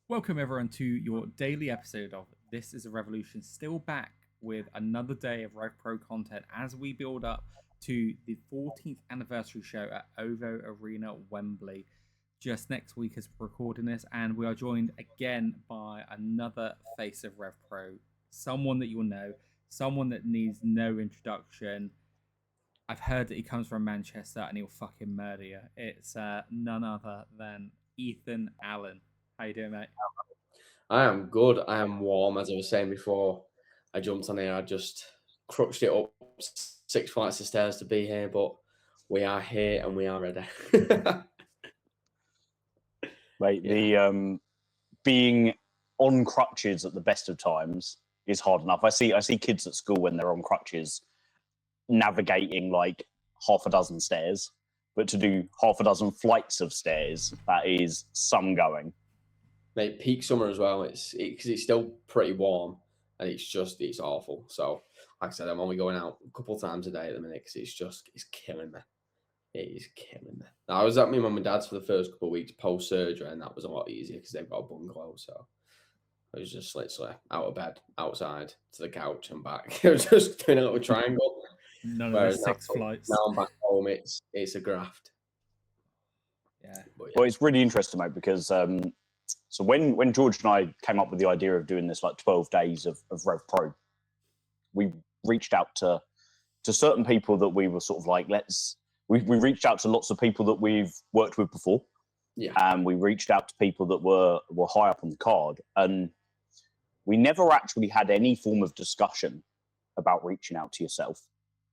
Welcome everyone to your daily episode of This is a Revolution, still back with another day of RevPro content as we build up to the 14th anniversary show at OVO Arena, Wembley, just next week as we're recording this. And we are joined again by another face of RevPro, someone that you'll know, someone that needs no introduction. I've heard that he comes from Manchester and he'll fucking murder you. It's none other than Ethan Allen. How you doing, mate? I am good. I am warm, as I was saying before. I jumped on here. I just crutched it up 6 flights of stairs to be here, but we are here and we are ready. Mate, the being on crutches at the best of times is hard enough. I see kids at school when they're on crutches navigating like half a dozen stairs, but to do half a dozen flights of stairs, that is some going. Mate, peak summer as well. Because it's still pretty warm and it's awful. So, like I said, I'm only going out a couple of times a day at the minute because it's killing me. It is killing me. I was at my mum and dad's for the first couple of weeks post surgery, and that was a lot easier because they've got a bungalow. So I was just literally out of bed, outside to the couch and back. I was just doing a little triangle. None of the six flights. Now I'm back home. It's a graft. Yeah. Well, it's really interesting, mate, because so when George and I came up with the idea of doing this like 12 days of RevPro, we reached out to certain people that we were sort of like, we reached out to lots of people that we've worked with before. Yeah. And we reached out to people that were high up on the card. And we never actually had any form of discussion about reaching out to yourself.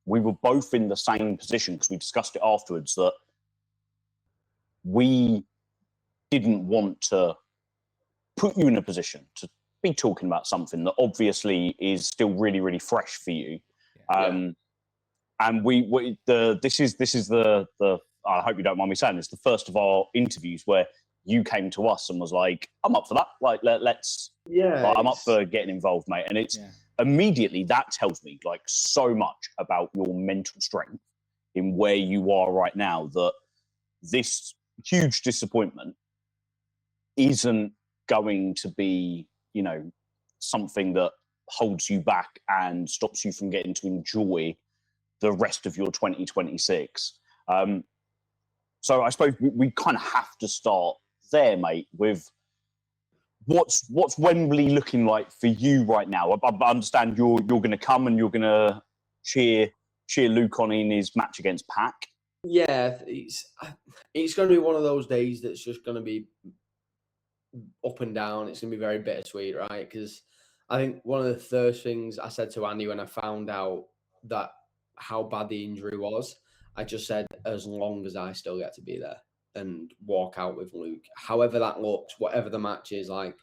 We were both in the same position because we discussed it afterwards that we didn't want to put you in a position to be talking about something that obviously is still really, really fresh for you. Yeah. And this is the I hope you don't mind me saying this, the first of our interviews where you came to us and was like, I'm up for that. Like, I'm up for getting involved, mate. And it's immediately that tells me like so much about your mental strength in where you are right now, that this huge disappointment isn't going to be, something that holds you back and stops you from getting to enjoy the rest of your 2026. So I suppose we kind of have to start there, mate, with what's Wembley looking like for you right now? I understand you're going to come and you're going to cheer Luke on in his match against Pac. Yeah, it's going to be one of those days that's just going to be up and down. It's going to be very bittersweet, right? Because I think one of the first things I said to Andy when I found out that how bad the injury was, I just said, as long as I still get to be there and walk out with Luke, however that looks, whatever the match is like,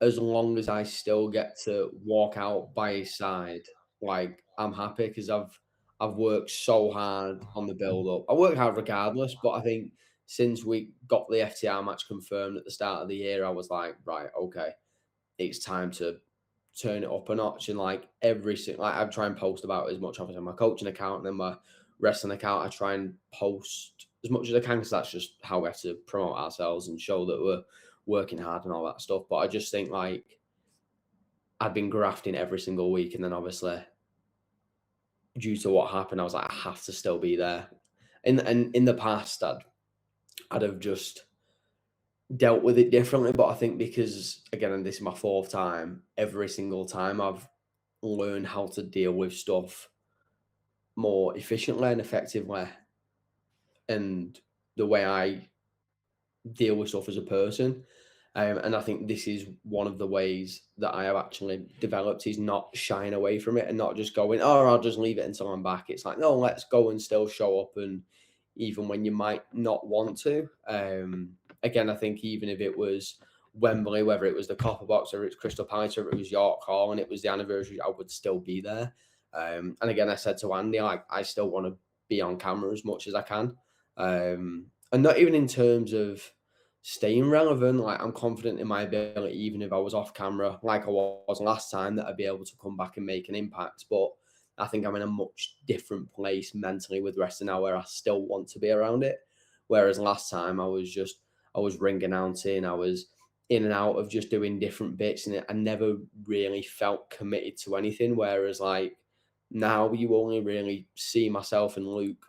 as long as I still get to walk out by his side, like, I'm happy because I've worked so hard on the build up. I worked hard regardless, but I think since we got the FTR match confirmed at the start of the year, I was like, right, okay, it's time to turn it up a notch. And like every single, like, I try and post about it as much obviously on my coaching account and then my wrestling account. I try and post as much as I can because that's just how we have to promote ourselves and show that we're working hard and all that stuff. But I just think like I'd been grafting every single week, and then obviously due to what happened, I was like, I have to still be there. And in the past, I'd have just dealt with it differently. But I think because, again, and this is my fourth time, every single time I've learned how to deal with stuff more efficiently and effectively. And the way I deal with stuff as a person. And I think this is one of the ways that I have actually developed, is not shying away from it and not just going, oh, I'll just leave it until I'm back. It's like, no, let's go and still show up. And even when you might not want to, again, I think even if it was Wembley, whether it was the Copper Box or it's Crystal Palace or it was York Hall and it was the anniversary, I would still be there. And again, I said to Andy, like, I still want to be on camera as much as I can. And not even in terms of staying relevant, like I'm confident in my ability, even if I was off camera like I was last time, that I'd be able to come back and make an impact. But I think I'm in a much different place mentally with wrestling now, where I still want to be around it. Whereas last time I was ring announcing, I was in and out of just doing different bits, and I never really felt committed to anything. Whereas like now, you only really see myself and Luke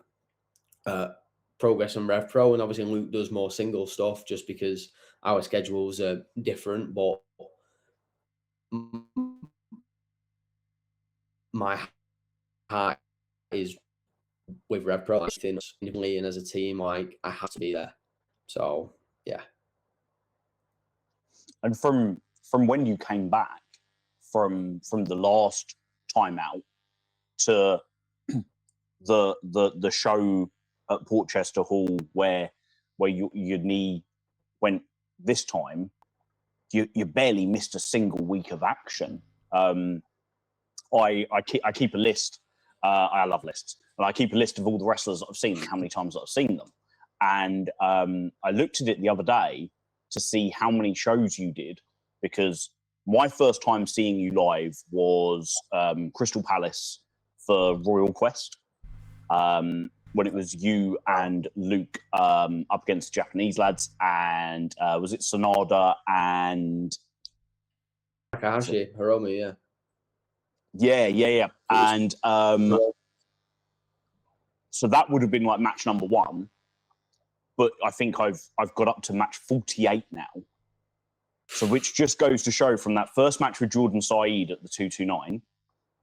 progress on RevPro, and obviously Luke does more single stuff just because our schedules are different. But my heart is with RevPro, like, and as a team, like I have to be there. So yeah. And from when you came back from the last time out to the show at Portchester Hall where your knee went this time, you barely missed a single week of action. I keep a list. I love lists, and I keep a list of all the wrestlers that I've seen and how many times I've seen them. And I looked at it the other day to see how many shows you did, because my first time seeing you live was Crystal Palace for Royal Quest, when it was you and Luke up against Japanese lads, and was it Sonada and Takahashi, Hiromu, yeah. Yeah. And so that would have been like match number 1. But I think I've got up to match 48 now. So which just goes to show, from that first match with Jordan Saeed at the 229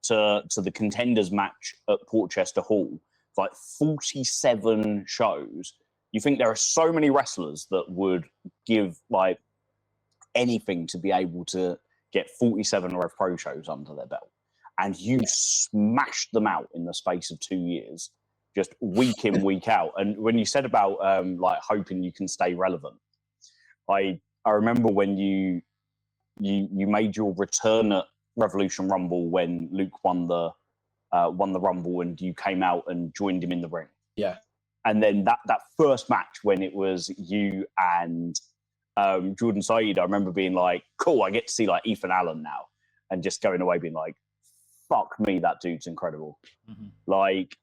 to the contenders match at Portchester Hall, like 47 shows. You think there are so many wrestlers that would give like anything to be able to get 47 RevPro shows under their belt. And you smashed them out in the space of 2 years, just week in, week out. And when you said about like hoping you can stay relevant, I remember when you made your return at Revolution Rumble when Luke won the Rumble, and you came out and joined him in the ring. Yeah. And then that first match when it was you and Jordan Saeed, I remember being like, cool, I get to see like Ethan Allen now, and just going away being like, fuck me, that dude's incredible. Mm-hmm. Like,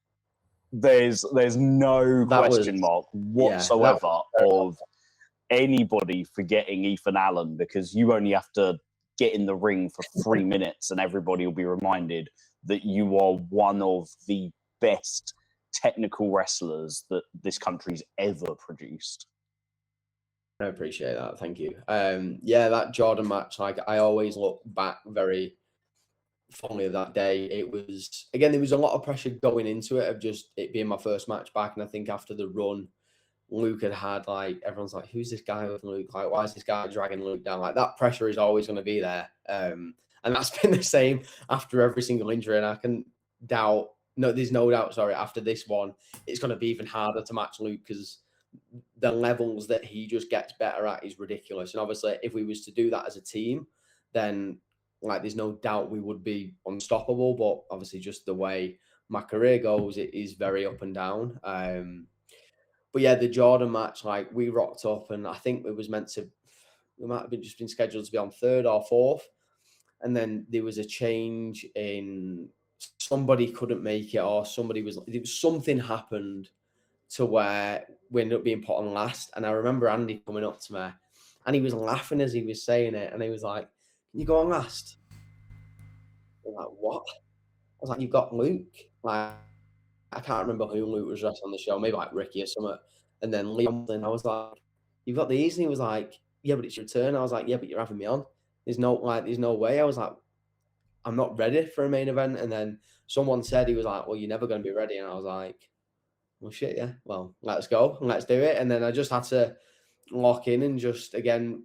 there's no question mark whatsoever of anybody forgetting Ethan Allen, because you only have to get in the ring for 3 minutes and everybody will be reminded that you are one of the best technical wrestlers that this country's ever produced. I appreciate that. Thank you. Yeah, that Jordan match, like I always look back very fondly of that day. It was, again, there was a lot of pressure going into it of just it being my first match back. And I think after the run Luke had like, everyone's like, who's this guy with Luke? Like, why is this guy dragging Luke down? Like, that pressure is always going to be there. And that's been the same after every single injury. And I can doubt, no, there's no doubt, sorry, after this one, it's going to be even harder to match Luke, because the levels that he just gets better at is ridiculous. And obviously, if we was to do that as a team, then like there's no doubt we would be unstoppable. But obviously, just the way my career goes, it is very up and down. But yeah, the Jordan match, like we rocked up, and I think it was meant to, we might have been scheduled to be on 3rd or 4th, and then there was a change in, somebody couldn't make it, or something happened to where we ended up being put on last. And I remember Andy coming up to me, and he was laughing as he was saying it, and he was like, "Can you go on last?" I'm like, "What?" I was like, "You've got Luke." Like, I can't remember who Luke was wrestling on the show, maybe like Ricky or something. And then Liam, and I was like, "You've got these?" And he was like, "Yeah, but it's your turn." I was like, "Yeah, but you're having me on. There's no way." I was like, "I'm not ready for a main event." And then someone said, he was like, "Well, you're never going to be ready." And I was like, well, shit, yeah. Well, let's go and let's do it. And then I just had to lock in and just, again,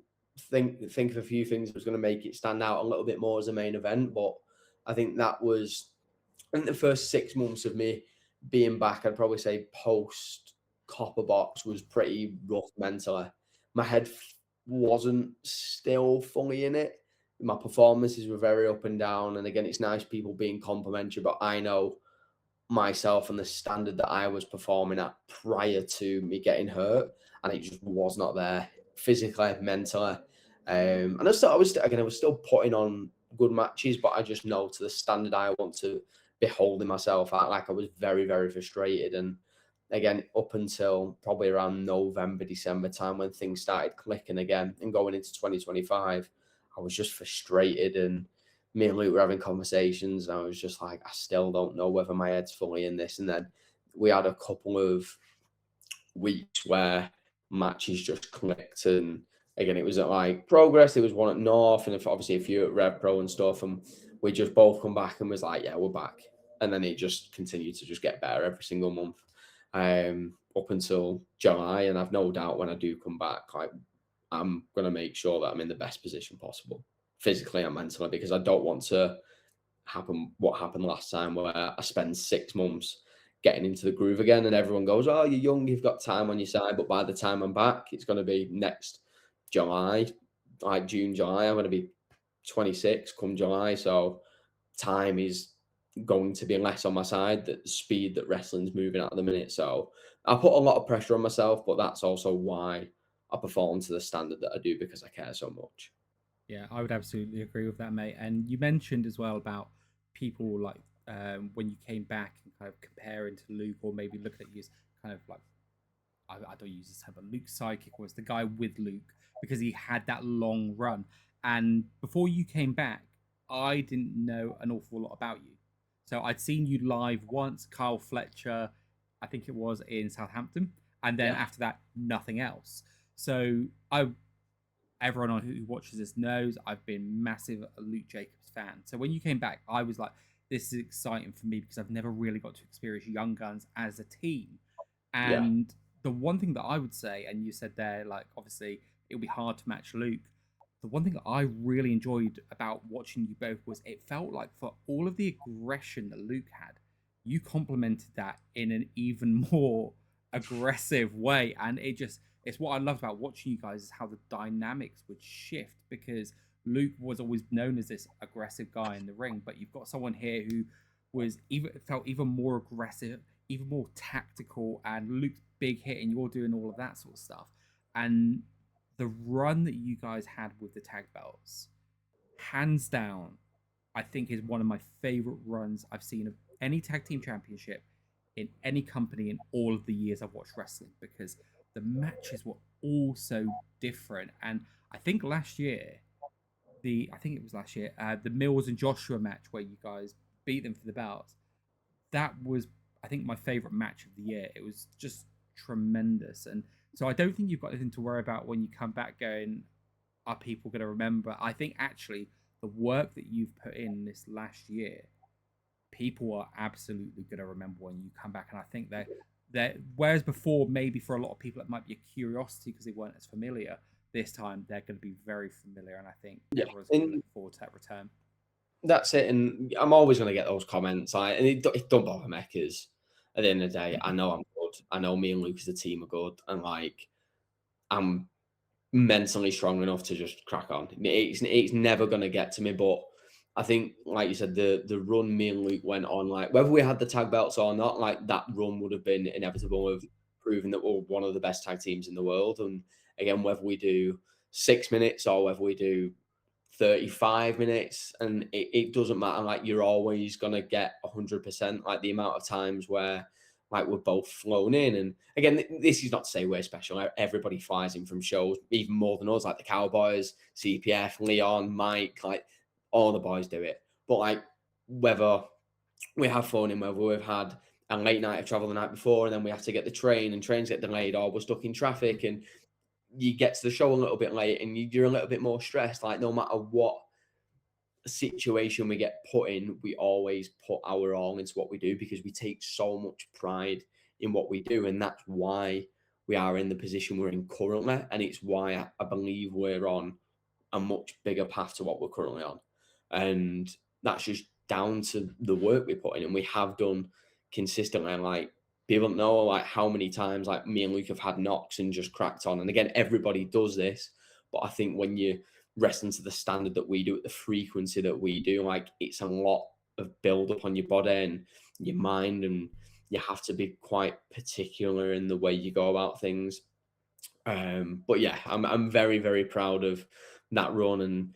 think of a few things that was going to make it stand out a little bit more as a main event. But I think that was, I think the first 6 months of me being back, I'd probably say post Copper Box, was pretty rough mentally. My head wasn't still fully in it. My performances were very up and down. And again, it's nice people being complimentary, but I know myself and the standard that I was performing at prior to me getting hurt, and it just was not there physically, mentally. And I was still putting on good matches, but I just know to the standard I want to be holding myself at, like I was very, very frustrated. And again, up until probably around November, December time when things started clicking again and going into 2025, I was just frustrated, and me and Luke were having conversations, and I was just like, I still don't know whether my head's fully in this. And then we had a couple of weeks where matches just clicked, and again, it was at like Progress, there was one at North, and obviously a few at RevPro and stuff, and we just both come back and was like, yeah, we're back. And then it just continued to just get better every single month, up until July. And I've no doubt when I do come back, like, I'm going to make sure that I'm in the best position possible, physically and mentally, because I don't want to happen what happened last time, where I spend 6 months getting into the groove again and everyone goes, oh, you're young, you've got time on your side, but by the time I'm back, it's going to be next July, like June, July. I'm going to be 26 come July, so time is going to be less on my side, the speed that wrestling's moving at the minute. So I put a lot of pressure on myself, but that's also why I perform to the standard that I do, because I care so much. Yeah, I would absolutely agree with that, mate. And you mentioned as well about people like when you came back and kind of comparing to Luke, or maybe looking at you as kind of like, I don't use this term, but Luke's sidekick was the guy with Luke because he had that long run. And before you came back, I didn't know an awful lot about you. So I'd seen you live once, Kyle Fletcher, I think it was in Southampton, and then after that, nothing else. So everyone who watches this knows I've been massive Luke Jacobs fan. So when you came back, I was like, this is exciting for me because I've never really got to experience Young Guns as a team. And the one thing that I would say, and you said there, like, obviously it would be hard to match Luke. The one thing that I really enjoyed about watching you both was it felt like for all of the aggression that Luke had, you complemented that in an even more aggressive way. And it's what I love about watching you guys is how the dynamics would shift, because Luke was always known as this aggressive guy in the ring, but you've got someone here who felt even more aggressive, even more tactical, and Luke's big hit, and you're doing all of that sort of stuff. And the run that you guys had with the tag belts, hands down, I think is one of my favorite runs I've seen of any tag team championship in any company in all of the years I've watched wrestling, because the matches were all so different. And I think last year, the Mills and Joshua match where you guys beat them for the belts, that was, I think, my favorite match of the year. It was just tremendous. And so I don't think you've got anything to worry about when you come back going, are people going to remember? I think actually the work that you've put in this last year, people are absolutely going to remember when you come back. And I think that whereas before, maybe for a lot of people, it might be a curiosity because they weren't as familiar, this time they're going to be very familiar. And I think everyone's going to look forward to that return. That's it. And I'm always going to get those comments. And it don't bother me, because at the end of the day, I know I'm good. I know me and Luke as a team are good. And like, I'm mentally strong enough to just crack on. It's never going to get to me. But I think, like you said, the run me and Luke went on, like whether we had the tag belts or not, like that run would have been inevitable of proving that we're one of the best tag teams in the world. And again, whether we do 6 minutes or whether we do 35 minutes, and it doesn't matter. Like, you're always going to get 100%, like the amount of times where like we're both flown in. And again, this is not to say we're special. Everybody flies in from shows even more than us, like the Cowboys, CPF, Leon, Mike, like all the boys do it. But like, whether we have flown in, whether we've had a late night of travel the night before, and then we have to get the train and trains get delayed, or we're stuck in traffic and you get to the show a little bit late and you're a little bit more stressed, like no matter what situation we get put in, we always put our all into what we do, because we take so much pride in what we do. And that's why we are in the position we're in currently. And it's why I believe we're on a much bigger path to what we're currently on. And that's just down to the work we put in, and we have done consistently. And like, people don't know like how many times like me and Luke have had knocks and just cracked on. And again, everybody does this, but I think when you wrestling to the standard that we do at the frequency that we do, like it's a lot of build up on your body and your mind, and you have to be quite particular in the way you go about things. But yeah, I'm very, very proud of that run. And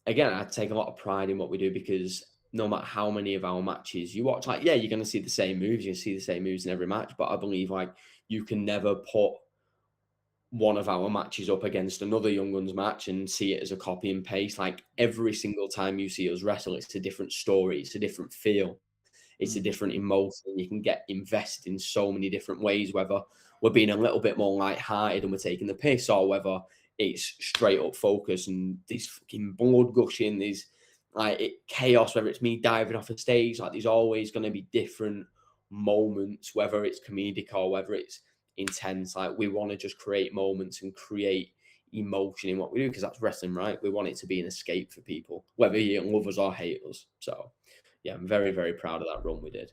again, I take a lot of pride in what we do, because no matter how many of our matches you watch, like, yeah, you're going to see the same moves. You see the same moves in every match. But I believe, like, you can never put one of our matches up against another Young Guns match and see it as a copy and paste. Like, every single time you see us wrestle, it's a different story. It's a different feel. It's a different emotion. You can get invested in so many different ways, whether we're being a little bit more lighthearted and we're taking the piss, or whether it's straight up focus and there's fucking blood gushing, there's chaos, whether it's me diving off a stage. Like, there's always going to be different moments, whether it's comedic or whether it's intense. Like, we want to just create moments and create emotion in what we do, because that's wrestling, right? We want it to be an escape for people, whether you love us or hate us. So yeah, I'm very, very proud of that run we did.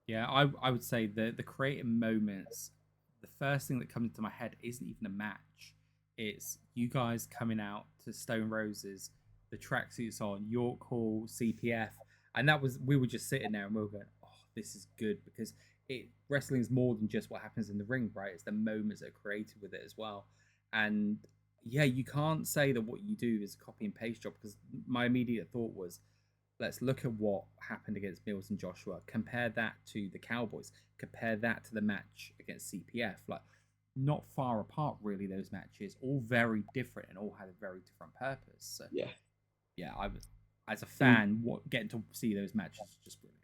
Yeah, I would say the creative moments, the first thing that comes into my head isn't even a match. It's you guys coming out to Stone Roses, the tracksuits on, York Hall, CPF. And we were just sitting there and we were going, oh, this is good, because wrestling is more than just what happens in the ring, right? It's the moments that are created with it as well. And yeah, you can't say that what you do is a copy and paste job, because my immediate thought was, let's look at what happened against Mills and Joshua. Compare that to the Cowboys. Compare that to the match against CPF. Like, not far apart, really, those matches. All very different and all had a very different purpose. So, yeah, as a fan, getting to see those matches is just brilliant.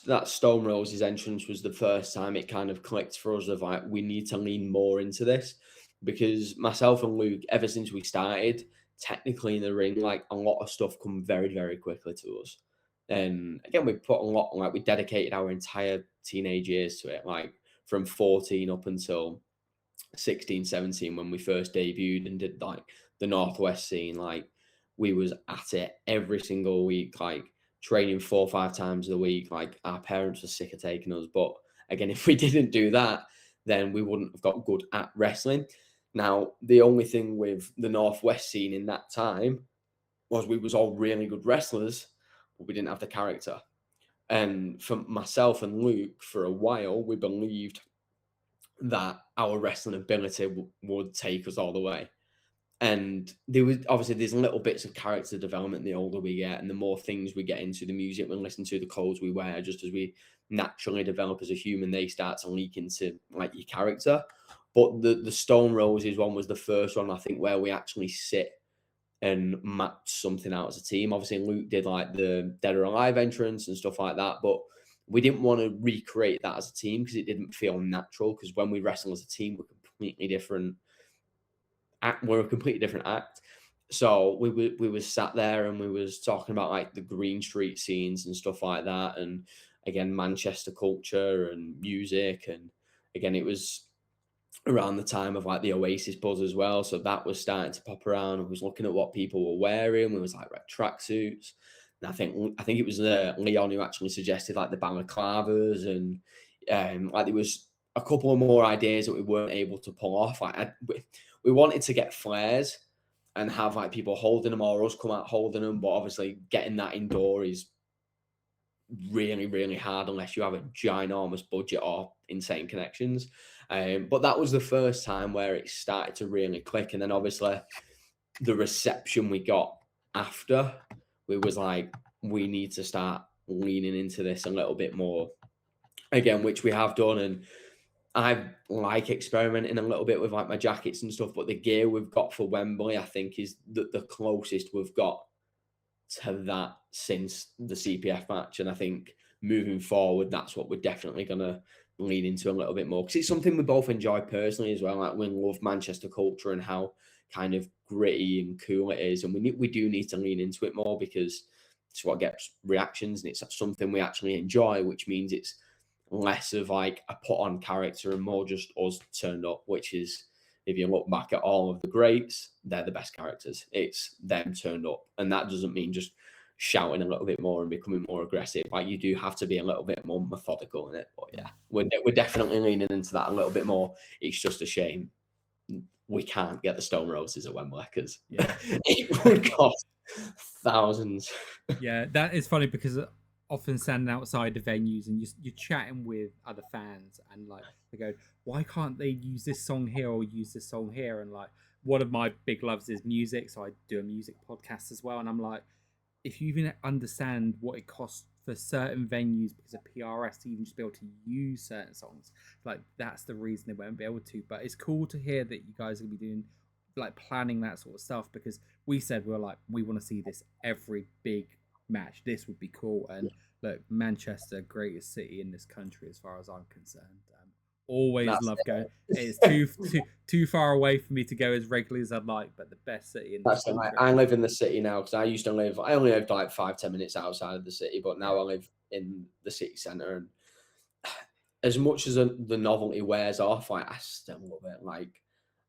That Stone Roses entrance was the first time it kind of clicked for us of, like, we need to lean more into this, because myself and Luke, ever since we started, technically in the ring, like, a lot of stuff come very, very quickly to us. And again, we put a lot, like, we dedicated our entire teenage years to it, like from 14 up until 16, 17, when we first debuted and did like the Northwest scene. Like, we was at it every single week, like training 4 or 5 times a week. Like, our parents were sick of taking us. But again, if we didn't do that, then we wouldn't have got good at wrestling. Now, the only thing with the Northwest scene in that time was we was all really good wrestlers, but we didn't have the character. And for myself and Luke, for a while, we believed that our wrestling ability would take us all the way. And there's little bits of character development the older we get, and the more things we get into, the music we listen to, the clothes we wear, just as we naturally develop as a human, they start to leak into like your character. But the Stone Roses one was the first one, I think, where we actually sit and match something out as a team. Obviously, Luke did like the Dead or Alive entrance and stuff like that, but we didn't want to recreate that as a team because it didn't feel natural. Because when we wrestle as a team, we're completely different. We're a completely different act. So we was sat there and we was talking about like the Green Street scenes and stuff like that, and again Manchester culture and music, and again it was around the time of like the Oasis buzz as well. So that was starting to pop around. I was looking at what people were wearing. We was like red tracksuits. And I think it was Leon who actually suggested like the balaclavas, and like there was a couple of more ideas that we weren't able to pull off. Like we wanted to get flares and have like people holding them or us come out holding them, but obviously getting that indoor is really, really hard unless you have a ginormous budget or insane connections. But that was the first time where it started to really click. And then obviously the reception we got after, we was like, we need to start leaning into this a little bit more again, which we have done. And I like experimenting a little bit with like my jackets and stuff, but the gear we've got for Wembley, I think, is the closest we've got to that since the CPF match. And I think moving forward, that's what we're definitely going to lean into a little bit more, because it's something we both enjoy personally as well. Like, we love Manchester culture and how kind of gritty and cool it is, and we do need to lean into it more because it's what gets reactions, and it's something we actually enjoy, which means it's less of like a put on character and more just us turned up, which is, if you look back at all of the greats, they're the best characters. It's them turned up. And that doesn't mean just shouting a little bit more and becoming more aggressive. Like, you do have to be a little bit more methodical in it. But yeah, we're definitely leaning into that a little bit more. It's just a shame we can't get the Stone Roses at Wembley because it would cost thousands. Yeah, that is funny because often standing outside the venues and you're chatting with other fans and like they go, why can't they use this song here or use this song here? And like, one of my big loves is music, so I do a music podcast as well, and I'm like, if you even understand what it costs for certain venues because of PRS to even just be able to use certain songs, like that's the reason they won't be able to. But it's cool to hear that you guys are gonna be doing like planning that sort of stuff, because we said we're like, we want to see this every big match. This would be cool. And look, Manchester, greatest city in this country as far as I'm concerned. Always That's love it. going. It's too far away for me to go as regularly as I'd like, but the best city in this country. I live in the city now, because I only lived like 5-10 minutes outside of the city, but now I live in the city centre. And as much as the novelty wears off, like, I still love it. Like,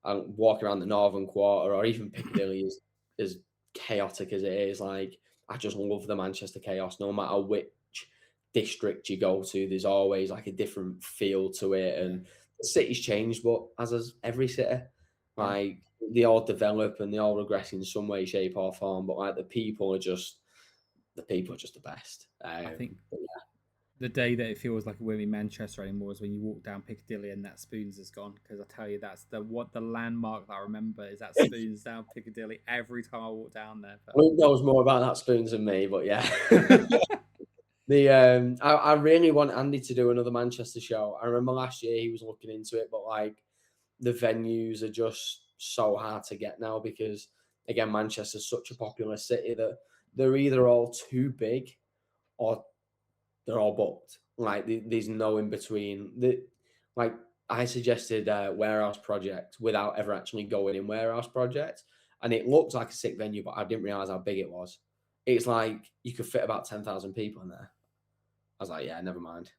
I'm walking around the Northern Quarter, or even Piccadilly, is as chaotic as it is. Like, I just love the Manchester chaos. No matter which district you go to, there's always like a different feel to it. And the city's changed, but as is every city, like, they all develop and they all regress in some way, shape, or form. But like, the people are just the best. I think the day that it feels like we're in Manchester anymore is when you walk down Piccadilly and that Spoons is gone. Because I tell you, that's the landmark that I remember is that Spoons down Piccadilly every time I walk down there. But Luke knows more about that Spoons than me, but yeah. I really want Andy to do another Manchester show. I remember last year he was looking into it, but like, the venues are just so hard to get now, because again, Manchester's such a popular city that they're either all too big or they're all booked. Like, there's no in between. Like, I suggested Warehouse Project without ever actually going in Warehouse Project, and it looked like a sick venue, but I didn't realize how big it was. It's like you could fit about 10,000 people in there. I was like, yeah, never mind.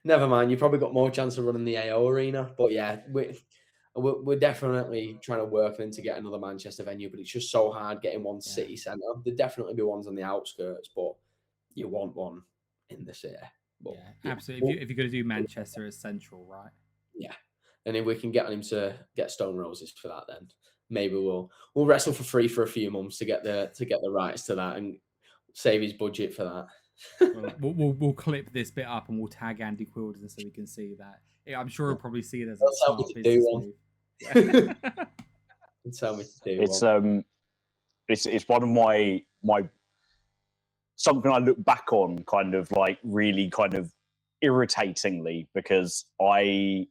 Never mind. You probably got more chance of running the AO Arena, but yeah, we're definitely trying to work in to get another Manchester venue, but it's just so hard getting one city centre. There'd definitely be ones on the outskirts, but you want one in the city. But, absolutely. If you're going to do Manchester as central, right? Yeah, and if we can get on him to get Stone Roses for that, then maybe we'll wrestle for free for a few months to get the rights to that and save his budget for that. We'll clip this bit up and we'll tag Andy Quilden so we can see that. Yeah, I'm sure he'll probably see it as a smart business move. Yeah. Tell me to do it's one of my something I look back on kind of like really kind of irritatingly, because I've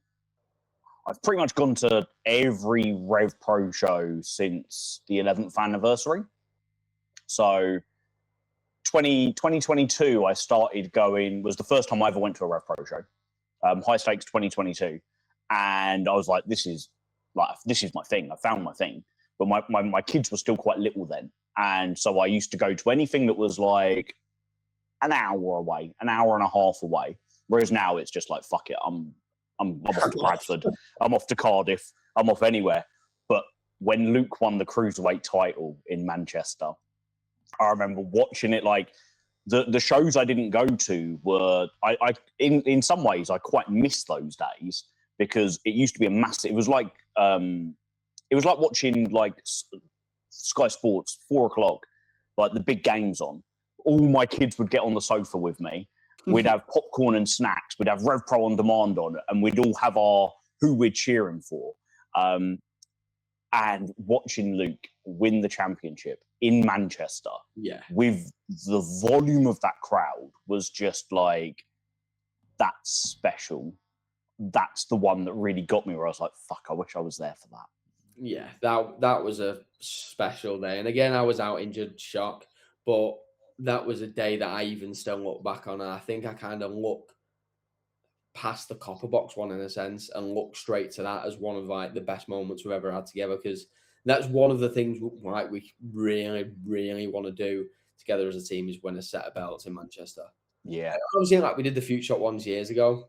pretty much gone to every RevPro show since the 11th anniversary. So 2022, I started going, was the first time I ever went to a RevPro show. High Stakes 2022. And I was like, this is my thing. I found my thing. But my kids were still quite little then. And so I used to go to anything that was like an hour away, an hour and a half away. Whereas now it's just like, fuck it, I'm off to Bradford, I'm off to Cardiff, I'm off anywhere. But when Luke won the Cruiserweight title in Manchester, I remember watching it. Like, the shows I didn't go to were, I in some ways I quite miss those days, because it used to be a massive, it was like watching like Sky Sports 4:00, like the big games on. All my kids would get on the sofa with me. We'd have popcorn and snacks. We'd have RevPro on demand on, and we'd all have our who we're cheering for. And watching Luke win the championship in Manchester, with the volume of that crowd, was just like, that's special. That's the one that really got me, where I was like, fuck, I wish I was there for that. Yeah, that was a special day. And again, I was out injured, shock, but that was a day that I even still look back on. And I think I kind of look past the Copper Box one in a sense and look straight to that as one of like the best moments we've ever had together, because that's one of the things like we really, really want to do together as a team, is win a set of belts in Manchester. Yeah. Obviously, like we did the Future Shot ones years ago,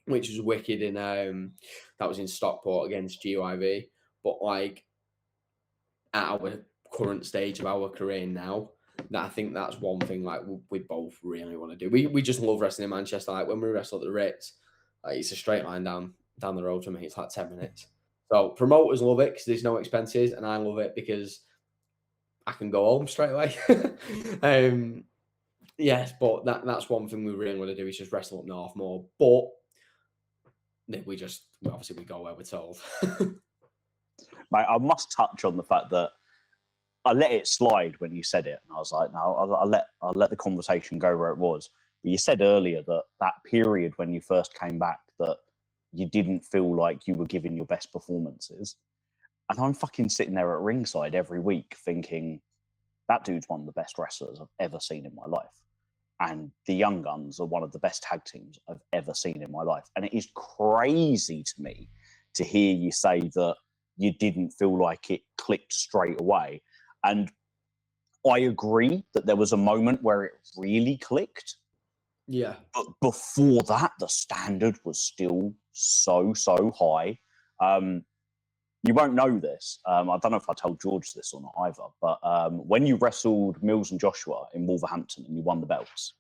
which was wicked in that was in Stockport against GYV. But like, at our current stage of our career now, that I think that's one thing like we both really want to do. We just love wrestling in Manchester. Like when we wrestle at the Ritz, like it's a straight line down the road for me. It's like 10 minutes. So promoters love it because there's no expenses, and I love it because I can go home straight away. Yes, but that's one thing we really want to do, is just wrestle up north more. But we obviously we go where we're told. Mate, I must touch on the fact that I let it slide when you said it, and I was like, no, I'll let the conversation go where it was. But you said earlier that period when you first came back that you didn't feel like you were giving your best performances, and I'm fucking sitting there at ringside every week thinking that dude's one of the best wrestlers I've ever seen in my life, and the Young Guns are one of the best tag teams I've ever seen in my life, and it is crazy to me to hear you say that you didn't feel like it clicked straight away. And I agree that there was a moment where it really clicked. Yeah. But before that, the standard was still so high. You won't know this. I don't know if I told George this or not either, but when you wrestled Mills and Joshua in Wolverhampton and you won the belts,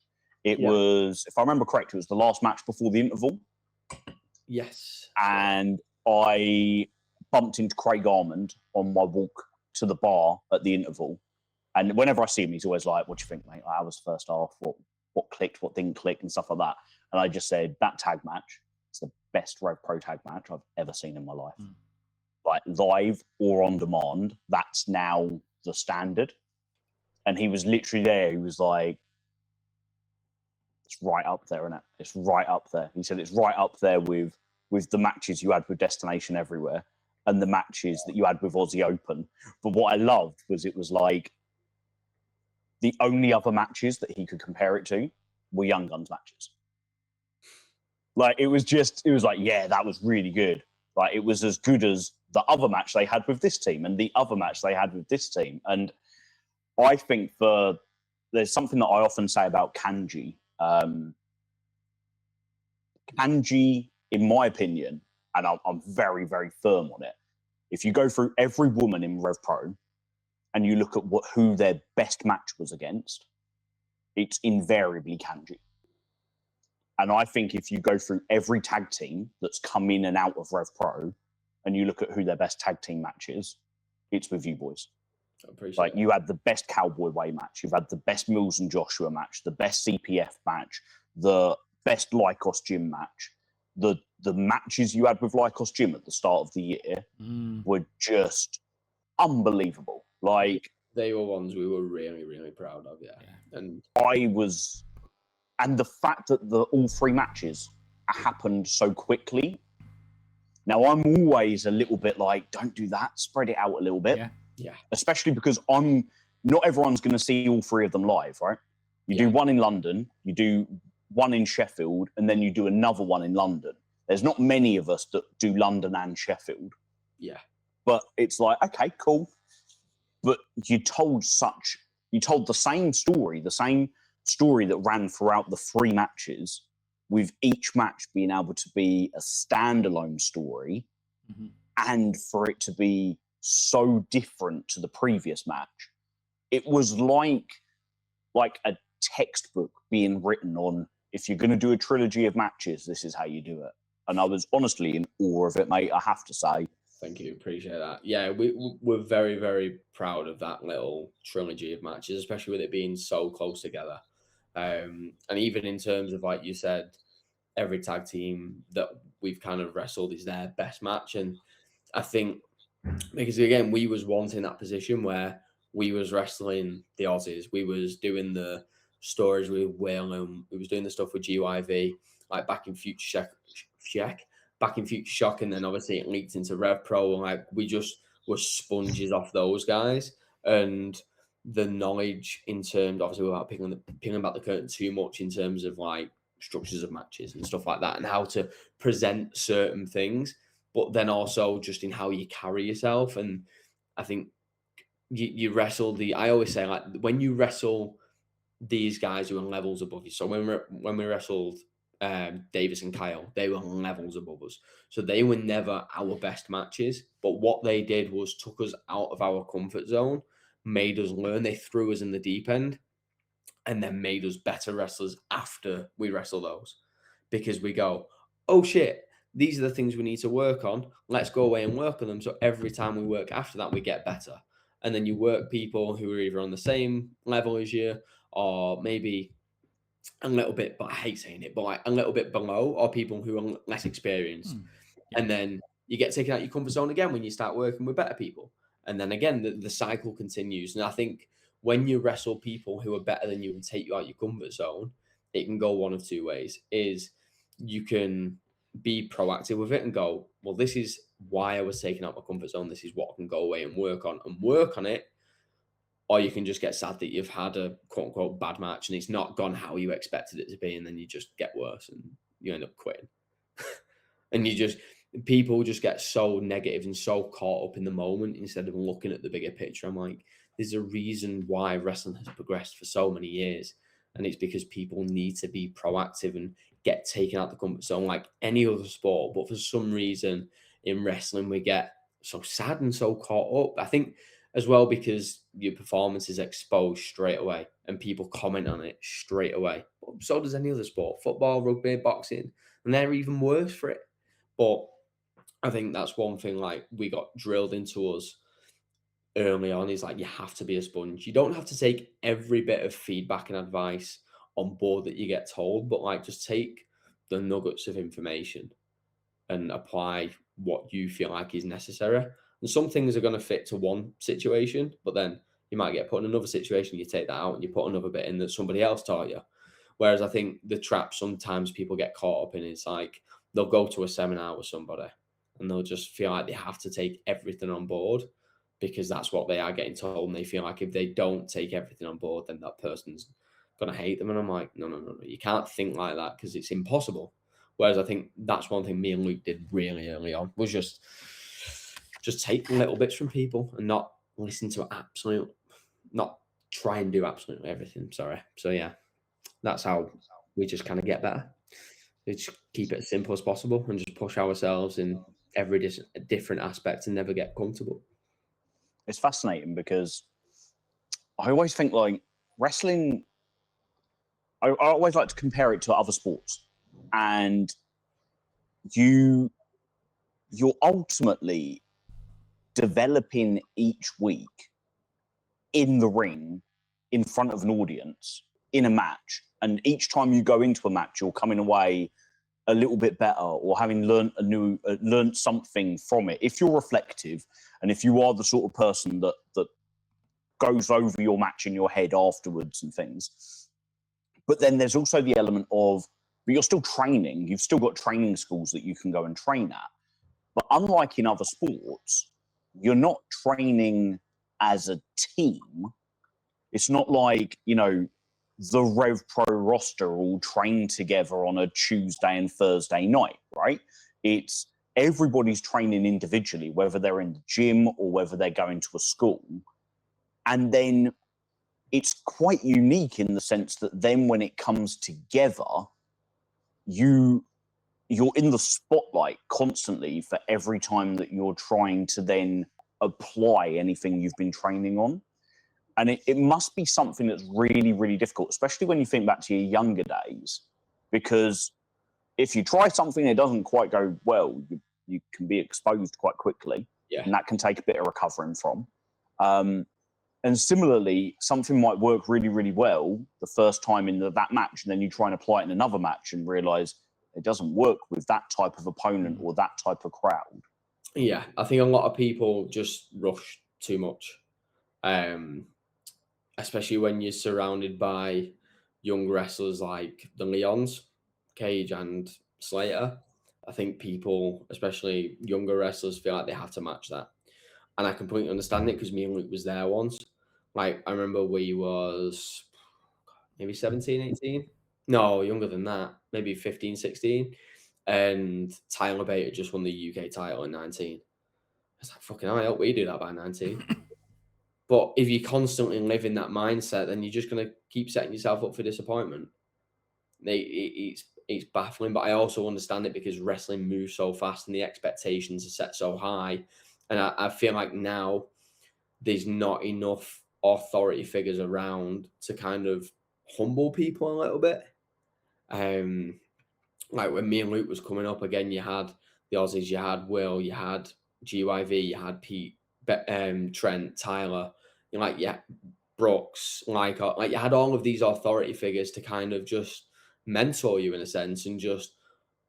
it was, if I remember correctly, it was the last match before the interval. Yes. And I bumped into Craig Armand on my walk to the bar at the interval. And whenever I see him, he's always like, what do you think, mate? Like, how was the first half? What clicked, what didn't click, and stuff like that. And I just said, that tag match is the best RevPro tag match I've ever seen in my life. Like, live or on demand, that's now the standard. And he was literally there. He was like, it's right up there, isn't it? It's right up there. He said it's right up there with the matches you had with Destination Everywhere and the matches that you had with Aussie Open. But what I loved was it was like the only other matches that he could compare it to were Young Guns matches. Like, it was like, yeah, that was really good. Like, it was as good as the other match they had with this team and the other match they had with this team. And I think there's something that I often say about Kanji. Kanji, in my opinion, and I'm very, very firm on it, if you go through every woman in RevPro and you look at who their best match was against, it's invariably Kanji. And I think if you go through every tag team that's come in and out of RevPro and you look at who their best tag team match is, it's with you boys. I appreciate like, you had the best Cowboy Way match, you've had the best Mills and Joshua match, the best CPF match, the best Lycos Gym match. The matches you had with Lycos Gym at the start of the year were just unbelievable. Like, they were ones we were really, really proud of, And and the fact that all three matches happened so quickly. Now, I'm always a little bit like, don't do that, spread it out a little bit. Yeah. Especially because not everyone's going to see all three of them live, right? You do one in London, you do one in Sheffield, and then you do another one in London. There's not many of us that do London and Sheffield. Yeah. But it's like, okay, cool. But you told the same story that ran throughout the three matches, with each match being able to be a standalone story and for it to be so different to the previous match. It was like a textbook being written on, if you're going to do a trilogy of matches, this is how you do it. And I was honestly in awe of it, mate, I have to say. Thank you. Appreciate that. Yeah, we're very, very proud of that little trilogy of matches, especially with it being so close together. And even in terms of, like you said, every tag team that we've kind of wrestled is their best match. And I think because, again, we was wanting that position where we was wrestling the Aussies. We was doing the stories with Will, and we was doing the stuff with GYV, like back in Future Shock, and then obviously it leaked into RevPro, and like we just were sponges off those guys. And the knowledge in terms, obviously, without peeling back the curtain too much, in terms of like structures of matches and stuff like that, and how to present certain things, but then also just in how you carry yourself. And I think you wrestle I always say, like, when you wrestle these guys who are levels above you. So when we wrestled Davis and Kyle, they were levels above us. So they were never our best matches. But what they did was took us out of our comfort zone, made us learn. They threw us in the deep end, and then made us better wrestlers after we wrestle those. Because we go, oh shit, these are the things we need to work on. Let's go away and work on them. So every time we work after that, we get better. And then you work people who are either on the same level as you, or maybe a little bit, but I hate saying it, but like a little bit below, or people who are less experienced. And then you get taken out your comfort zone again when you start working with better people. And then again, the cycle continues. And I think when you wrestle people who are better than you and take you out your comfort zone, it can go one of two ways. Is you can be proactive with it and go, well, this is why I was taking out my comfort zone. This is what I can go away and work on it. Or you can just get sad that you've had a quote unquote bad match and it's not gone how you expected it to be. And then you just get worse and you end up quitting. And people just get so negative and so caught up in the moment instead of looking at the bigger picture. I'm like, there's a reason why wrestling has progressed for so many years. And it's because people need to be proactive and get taken out the comfort zone like any other sport. But for some reason in wrestling, we get so sad and so caught up. I think as well because your performance is exposed straight away and people comment on it straight away. But so does any other sport, football, rugby, boxing, and they're even worse for it. But I think that's one thing like we got drilled into us early on is like you have to be a sponge. You don't have to take every bit of feedback and advice on board that you get told, but like just take the nuggets of information and apply what you feel like is necessary. And some things are going to fit to one situation, but then you might get put in another situation, you take that out and you put another bit in that somebody else taught you. Whereas I think the trap sometimes people get caught up in is like they'll go to a seminar with somebody and they'll just feel like they have to take everything on board because that's what they are getting told. And they feel like if they don't take everything on board, then that person's going to hate them. And I'm like, no. You can't think like that because it's impossible. Whereas I think that's one thing me and Luke did really early on was just take little bits from people and not listen to not try and do absolutely everything. Sorry. So yeah, that's how we just kind of get better. We just keep it as simple as possible and just push ourselves in every different aspect and never get comfortable. It's fascinating because I always think like wrestling, I always like to compare it to other sports. And you're ultimately developing each week in the ring in front of an audience in a match. And each time you go into a match, you're coming away a little bit better or having learned something from it. If you're reflective and if you are the sort of person that goes over your match in your head afterwards and things. But then there's also the element of, but you're still training. You've still got training schools that you can go and train at. But unlike in other sports, you're not training as a team. It's not like, the RevPro roster all train together on a Tuesday and Thursday night, right? It's everybody's training individually, whether they're in the gym or whether they're going to a school. And then it's quite unique in the sense that then when it comes together, you're in the spotlight constantly for every time that you're trying to then apply anything you've been training on. And it must be something that's really, really difficult, especially when you think back to your younger days, because if you try something that doesn't quite go well, you can be exposed quite quickly. Yeah. And that can take a bit of recovering from. And similarly, something might work really, really well the first time in that match, and then you try and apply it in another match and realize it doesn't work with that type of opponent or that type of crowd. Yeah, I think a lot of people just rush too much. Especially when you're surrounded by young wrestlers like the Leons, Cage and Slater. I think people, especially younger wrestlers, feel like they have to match that. And I completely understand it because me and Luke was there once. Like, I remember we was maybe 17, 18. No, younger than that. Maybe 15, 16. And Tyler Bate had just won the UK title in 19. I was like, fucking hell, I hope we do that by 19. But if you constantly live in that mindset, then you're just going to keep setting yourself up for disappointment. It's baffling, but I also understand it because wrestling moves so fast and the expectations are set so high. And I feel like now there's not enough authority figures around to kind of humble people a little bit. Like when me and Luke was coming up again, you had the Aussies, you had Will, you had GYV, you had Pete, Trent, Tyler, Brooks, like you had all of these authority figures to kind of just mentor you in a sense and just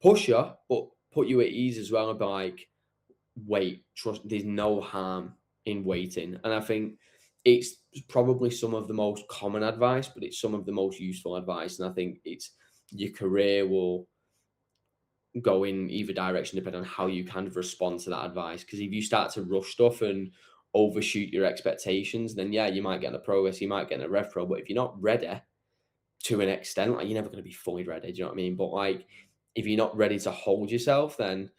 push you, but put you at ease as well and be like, wait, trust, there's no harm in waiting. And I think it's probably some of the most common advice, but it's some of the most useful advice. And I think it's your career will go in either direction depending on how you kind of respond to that advice. Because if you start to rush stuff and overshoot your expectations, then yeah, you might get in a progress, you might get in a RevPro, but if you're not ready to an extent, like you're never going to be fully ready, do you know what I mean? But like if you're not ready to hold yourself, then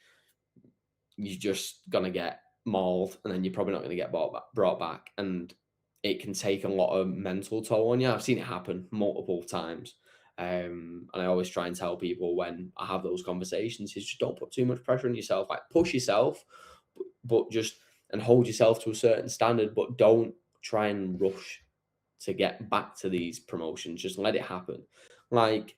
you're just gonna get mauled, and then you're probably not gonna get brought back, and it can take a lot of mental toll on you. I've seen it happen multiple times, and I always try and tell people when I have those conversations is just don't put too much pressure on yourself. Like push yourself, but just and hold yourself to a certain standard, but don't try and rush to get back to these promotions. Just let it happen. Like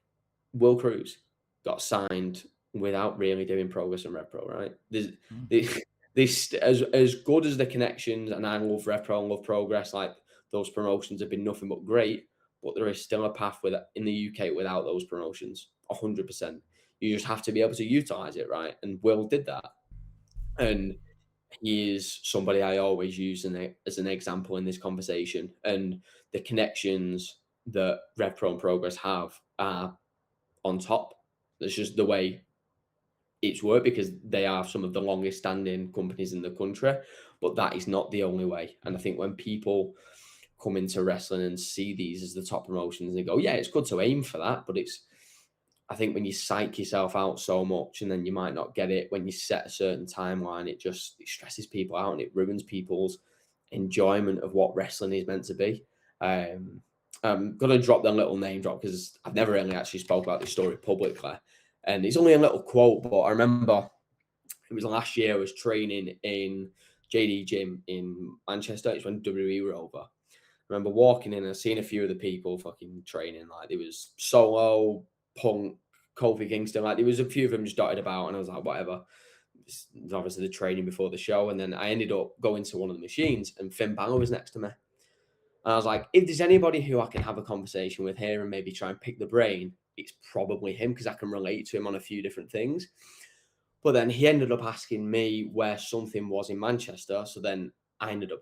Will Cruz got signed without really doing progress on RevPro, right? This as good as the connections, and I love RevPro and love progress, like those promotions have been nothing but great, but there is still a path with in the UK without those promotions, 100%. You just have to be able to utilize it, right? And Will did that. And he is somebody I always use as an example in this conversation. And the connections that RevPro and Progress have are on top. That's just the way it's worked, because they are some of the longest standing companies in the country, but that is not the only way. And I think when people come into wrestling and see these as the top promotions, they go, yeah, it's good to aim for that, but I think when you psych yourself out so much and then you might not get it when you set a certain timeline, it stresses people out and it ruins people's enjoyment of what wrestling is meant to be. I'm going to drop the little name drop because I've never really actually spoke about this story publicly. And it's only a little quote, but I remember it was last year I was training in JD Gym in Manchester. It's when WWE were over. I remember walking in and seeing a few of the people fucking training. Like there was Solo, Punk, Kofi Kingston. Like there was a few of them just dotted about, and I was like, whatever. It's obviously the training before the show, and then I ended up going to one of the machines, and Finn Balor was next to me. And I was like, if there's anybody who I can have a conversation with here and maybe try and pick the brain, it's probably him because I can relate to him on a few different things. But then he ended up asking me where something was in Manchester. So then I ended up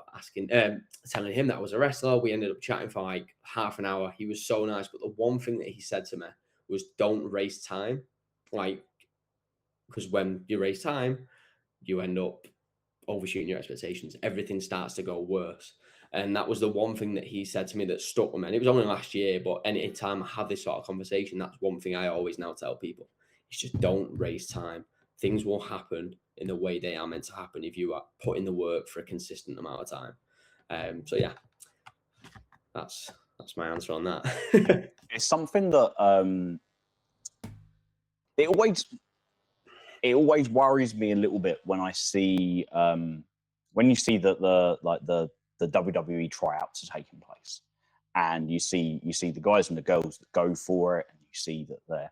telling him that I was a wrestler. We ended up chatting for like half an hour. He was so nice. But the one thing that he said to me was don't waste time. Like, because when you waste time, you end up overshooting your expectations. Everything starts to go worse. And that was the one thing that he said to me that stuck with me. And it was only last year, but any time I have this sort of conversation, that's one thing I always now tell people. It's just don't waste time. Things will happen in the way they are meant to happen if you are putting the work for a consistent amount of time. So yeah, that's my answer on that. It's something that it always worries me a little bit when I see when you see that the WWE tryouts are taking place, and you see the guys and the girls that go for it, and you see that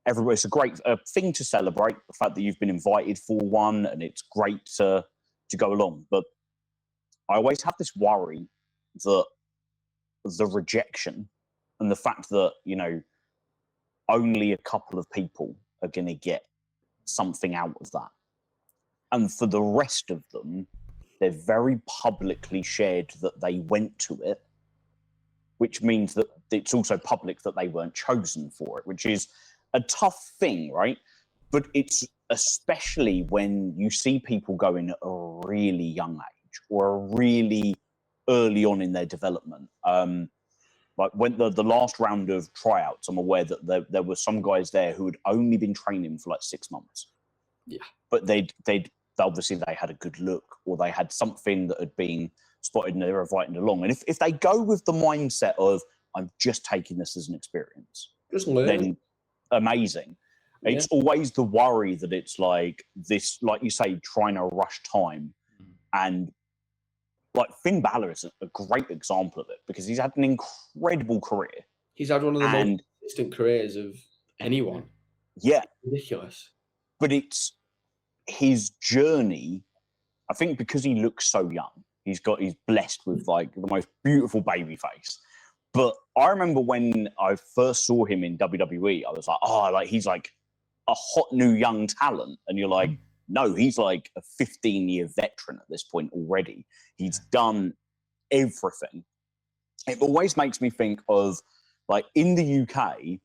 it's a great thing to celebrate the fact that you've been invited for one, and it's great to go along. But I always have this worry that the rejection and the fact that only a couple of people are going to get something out of that, and for the rest of them, they've very publicly shared that they went to it, which means that it's also public that they weren't chosen for it, which is a tough thing, right? But it's especially when you see people going at a really young age or really early on in their development. Like when the last round of tryouts, I'm aware that there were some guys there who had only been training for like 6 months. Yeah. But they'd obviously they had a good look, or they had something that had been spotted and they were invited along. And if they go with the mindset of I'm just taking this as an experience, just learn. Then amazing. Yeah. It's always the worry that it's like this, like you say, trying to rush time. And like Finn Balor is a great example of it because he's had an incredible career. He's had one of the most consistent careers of anyone. Yeah. Ridiculous. But it's his journey, I think, because he looks so young, he's blessed with like the most beautiful baby face. But I remember when I first saw him in WWE, I was like, oh, like he's like a hot new young talent. And you're like, no, he's like a 15-year veteran at this point already. He's done everything. It always makes me think of, like, in the UK,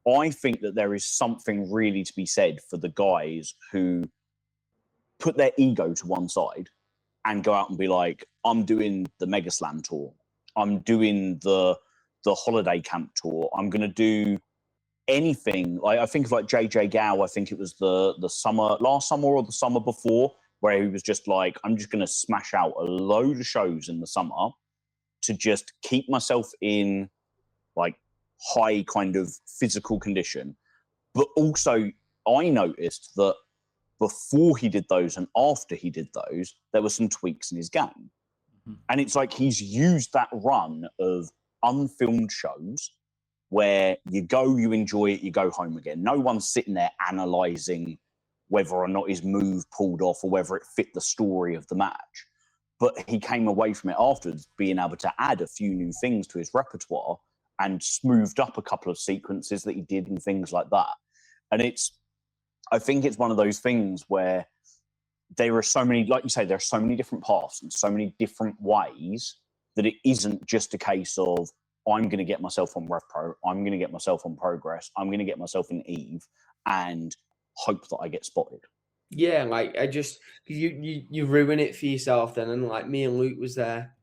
I think that there is something really to be said for the guys who put their ego to one side and go out and be like, I'm doing the Mega Slam tour. I'm doing the holiday camp tour. I'm going to do anything. Like, I think of like JJ Gow, I think it was the last summer or the summer before, where he was just like, I'm just going to smash out a load of shows in the summer to just keep myself in like high kind of physical condition. But also I noticed that before he did those and after he did those, there were some tweaks in his game. Mm-hmm. And it's like he's used that run of unfilmed shows where you go, you enjoy it, you go home again. No one's sitting there analysing whether or not his move pulled off or whether it fit the story of the match. But he came away from it afterwards being able to add a few new things to his repertoire and smoothed up a couple of sequences that he did and things like that. And I think it's one of those things where there are so many, like you say, there are so many different paths and so many different ways that it isn't just a case of, I'm going to get myself on RevPro, I'm going to get myself on Progress, I'm going to get myself in Eve and hope that I get spotted. Yeah, like you ruin it for yourself then. And like me and Luke was there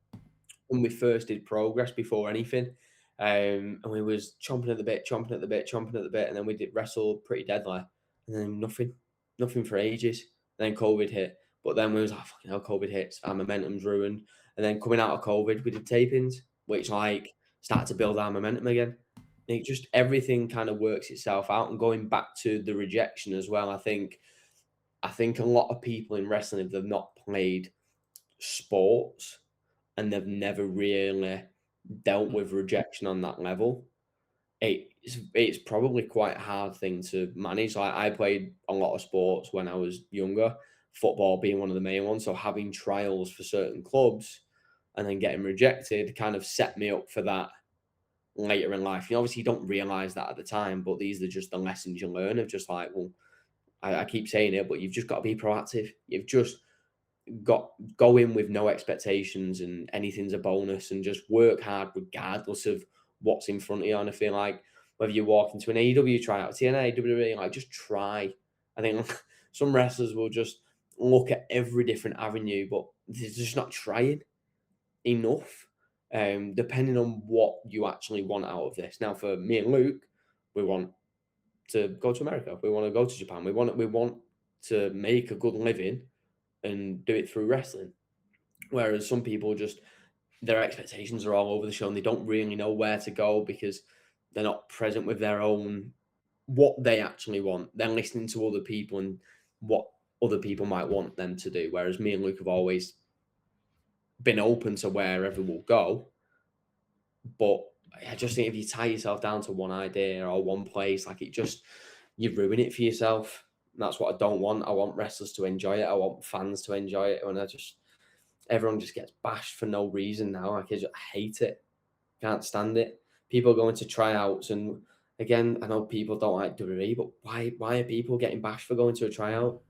when we first did Progress before anything. And we was chomping at the bit, and then we did wrestle Pretty Deadly, and then nothing for ages. And then COVID hit, but then we was like, fucking hell, COVID hits, our momentum's ruined. And then coming out of COVID, we did tapings, which like started to build our momentum again. It just, everything kind of works itself out. And going back to the rejection as well, I think a lot of people in wrestling, if they've not played sports and they've never really dealt with rejection on that level, it's probably quite a hard thing to manage. Like, I played a lot of sports when I was younger, football being one of the main ones. So having trials for certain clubs and then getting rejected kind of set me up for that later in life. You know, obviously you don't realize that at the time, but these are just the lessons you learn of just like, well, I keep saying it, but you've just got to be proactive. You've just got go in with no expectations and anything's a bonus and just work hard regardless of what's in front of you. And I feel like whether you walk into an AEW tryout, TNA, WWE, like just try. I think some wrestlers will just look at every different avenue, but they're just not trying enough. Depending on what you actually want out of this. Now, for me and Luke, we want to go to America. We want to go to Japan. We want to make a good living and do it through wrestling. Whereas some people just, their expectations are all over the show and they don't really know where to go because they're not present with their own, what they actually want. They're listening to other people and what other people might want them to do. Whereas me and Luke have always been open to wherever we'll go. But I just think if you tie yourself down to one idea or one place, like it just, you ruin it for yourself. And that's what I don't want. I want wrestlers to enjoy it. I want fans to enjoy it. And everyone just gets bashed for no reason now. Like, I hate it. Can't stand it. People going to tryouts, and again, I know people don't like WWE, but why are people getting bashed for going to a tryout?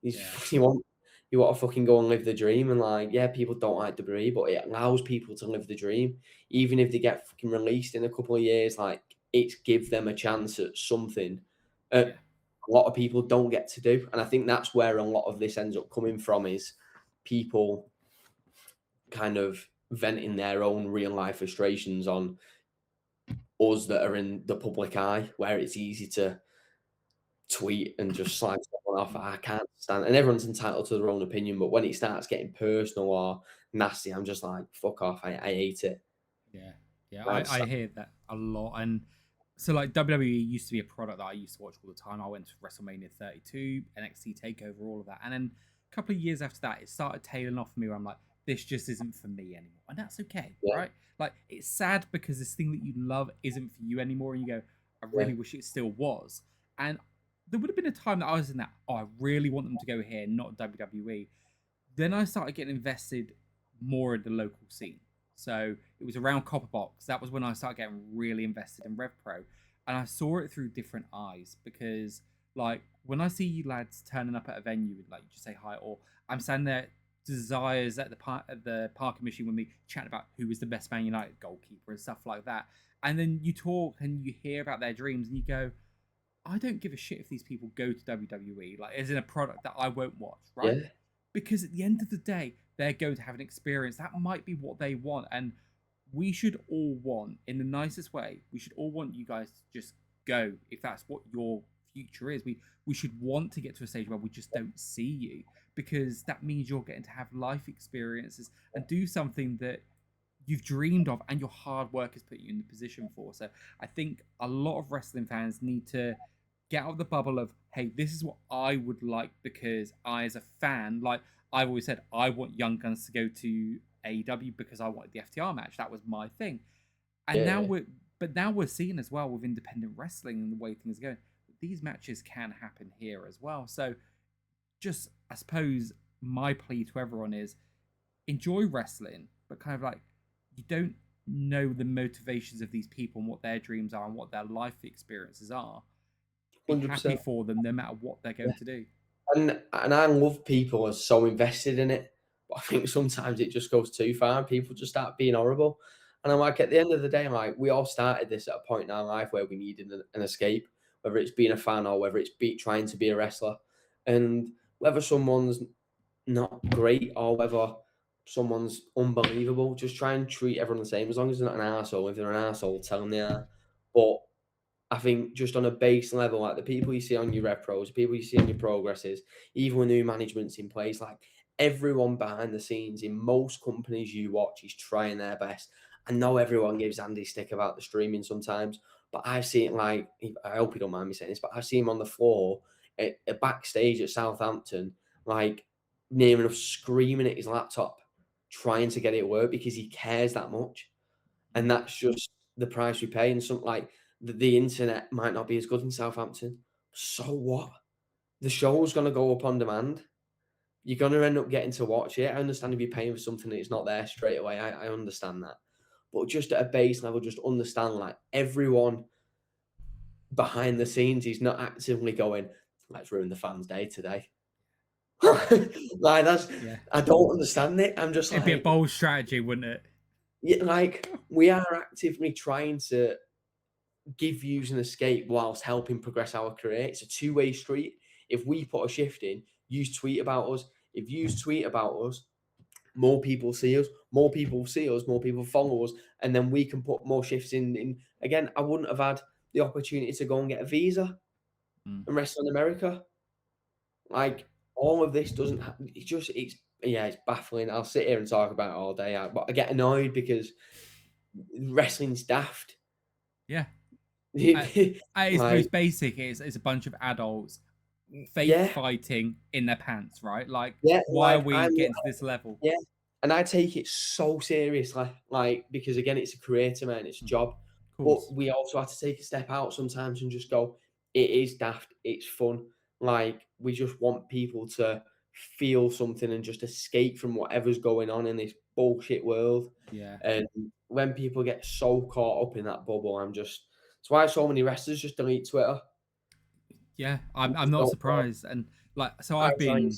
You want to fucking go and live the dream, and like, yeah, people don't like WWE, but it allows people to live the dream. Even if they get fucking released in a couple of years, like, it's give them a chance at something. A lot of people don't get to do, and I think that's where a lot of this ends up coming from, is people kind of venting their own real life frustrations on us that are in the public eye, where it's easy to tweet and just slag someone off. I can't stand, and everyone's entitled to their own opinion, but when it starts getting personal or nasty, I'm just like, fuck off. I hate it. I hear that a lot. And so, like, WWE used to be a product that I used to watch all the time. I went to WrestleMania 32, NXT TakeOver, all of that, and then a couple of years after that, it started tailing off for me where I'm like, this just isn't for me anymore. And that's okay, right? Like, it's sad because this thing that you love isn't for you anymore, and you go, I really wish it still was. And there would have been a time that I was in that, I really want them to go here, not WWE. Then I started getting invested more in the local scene. So it was around Copperbox. That was when I started getting really invested in RevPro. And I saw it through different eyes because, like, when I see you lads turning up at a venue and like you just say hi, or I'm standing there desires at the parking machine when we chat about who was the best Man United goalkeeper and stuff like that, and then you talk and you hear about their dreams and you go, I don't give a shit if these people go to WWE, like as in a product that I won't watch, right? Yeah. Because at the end of the day, they're going to have an experience that might be what they want, and we should all want, in the nicest way, we should all want you guys to just go if that's what your future is. We should want to get to a stage where we just don't see you, because that means you're getting to have life experiences and do something that you've dreamed of and your hard work has put you in the position for. So I think a lot of wrestling fans need to get out of the bubble of, hey, this is what I would like, because I, as a fan, like I've always said, I want Young Guns to go to AEW because I wanted the FTR match. That was my thing. And now we're seeing as well with independent wrestling and the way things are going, these matches can happen here as well. So just, I suppose my plea to everyone is enjoy wrestling, but kind of like, you don't know the motivations of these people and what their dreams are and what their life experiences are. Be 100%. happy for them no matter what they're going to do. And I love people are so invested in it, but I think sometimes it just goes too far and people just start being horrible. And I'm like, at the end of the day, I'm like, we all started this at a point in our life where we needed an escape, whether it's being a fan or whether it's trying to be a wrestler. And whether someone's not great or whether someone's unbelievable, just try and treat everyone the same. As long as they're not an arsehole. If they're an arsehole, tell them they are. But I think just on a base level, like the people you see on your RevPros, the people you see on your progresses, even when new management's in place, like everyone behind the scenes in most companies you watch is trying their best. I know everyone gives Andy stick about the streaming sometimes, but I've seen like, I hope you don't mind me saying this, but I've seen him on the floor at backstage at Southampton, like near enough screaming at his laptop, trying to get it to work because he cares that much. And that's just the price we pay. And something like the internet might not be as good in Southampton. So what? The show's going to go up on demand. You're going to end up getting to watch it. I understand if you're paying for something that's not there straight away. I understand that. But just at a base level, just understand like everyone behind the scenes is not actively going, let's ruin the fans' day today. Like that's, I don't understand it. I'm just It'd be a bold strategy, wouldn't it? Yeah, like we are actively trying to give views an escape whilst helping progress our career. It's a two-way street. If we put a shift in, you tweet about us. If you tweet about us, more people see us, more people see us, more people follow us, and then we can put more shifts in. Again, I wouldn't have had the opportunity to go and get a visa and wrestle in America. Like all of this doesn't. It's baffling. I'll sit here and talk about it all day, but I get annoyed because wrestling's daft. Yeah. At its most basic, it's a bunch of adults fake fighting in their pants, right? Like, why are we getting to this level? Yeah, and I take it so seriously, like because again, it's a career to me and it's a job. But we also have to take a step out sometimes and just go, it is daft, it's fun. Like we just want people to feel something and just escape from whatever's going on in this bullshit world. Yeah. And when people get so caught up in that bubble, it's why so many wrestlers just delete Twitter. Yeah, I'm not surprised. And like, so I've been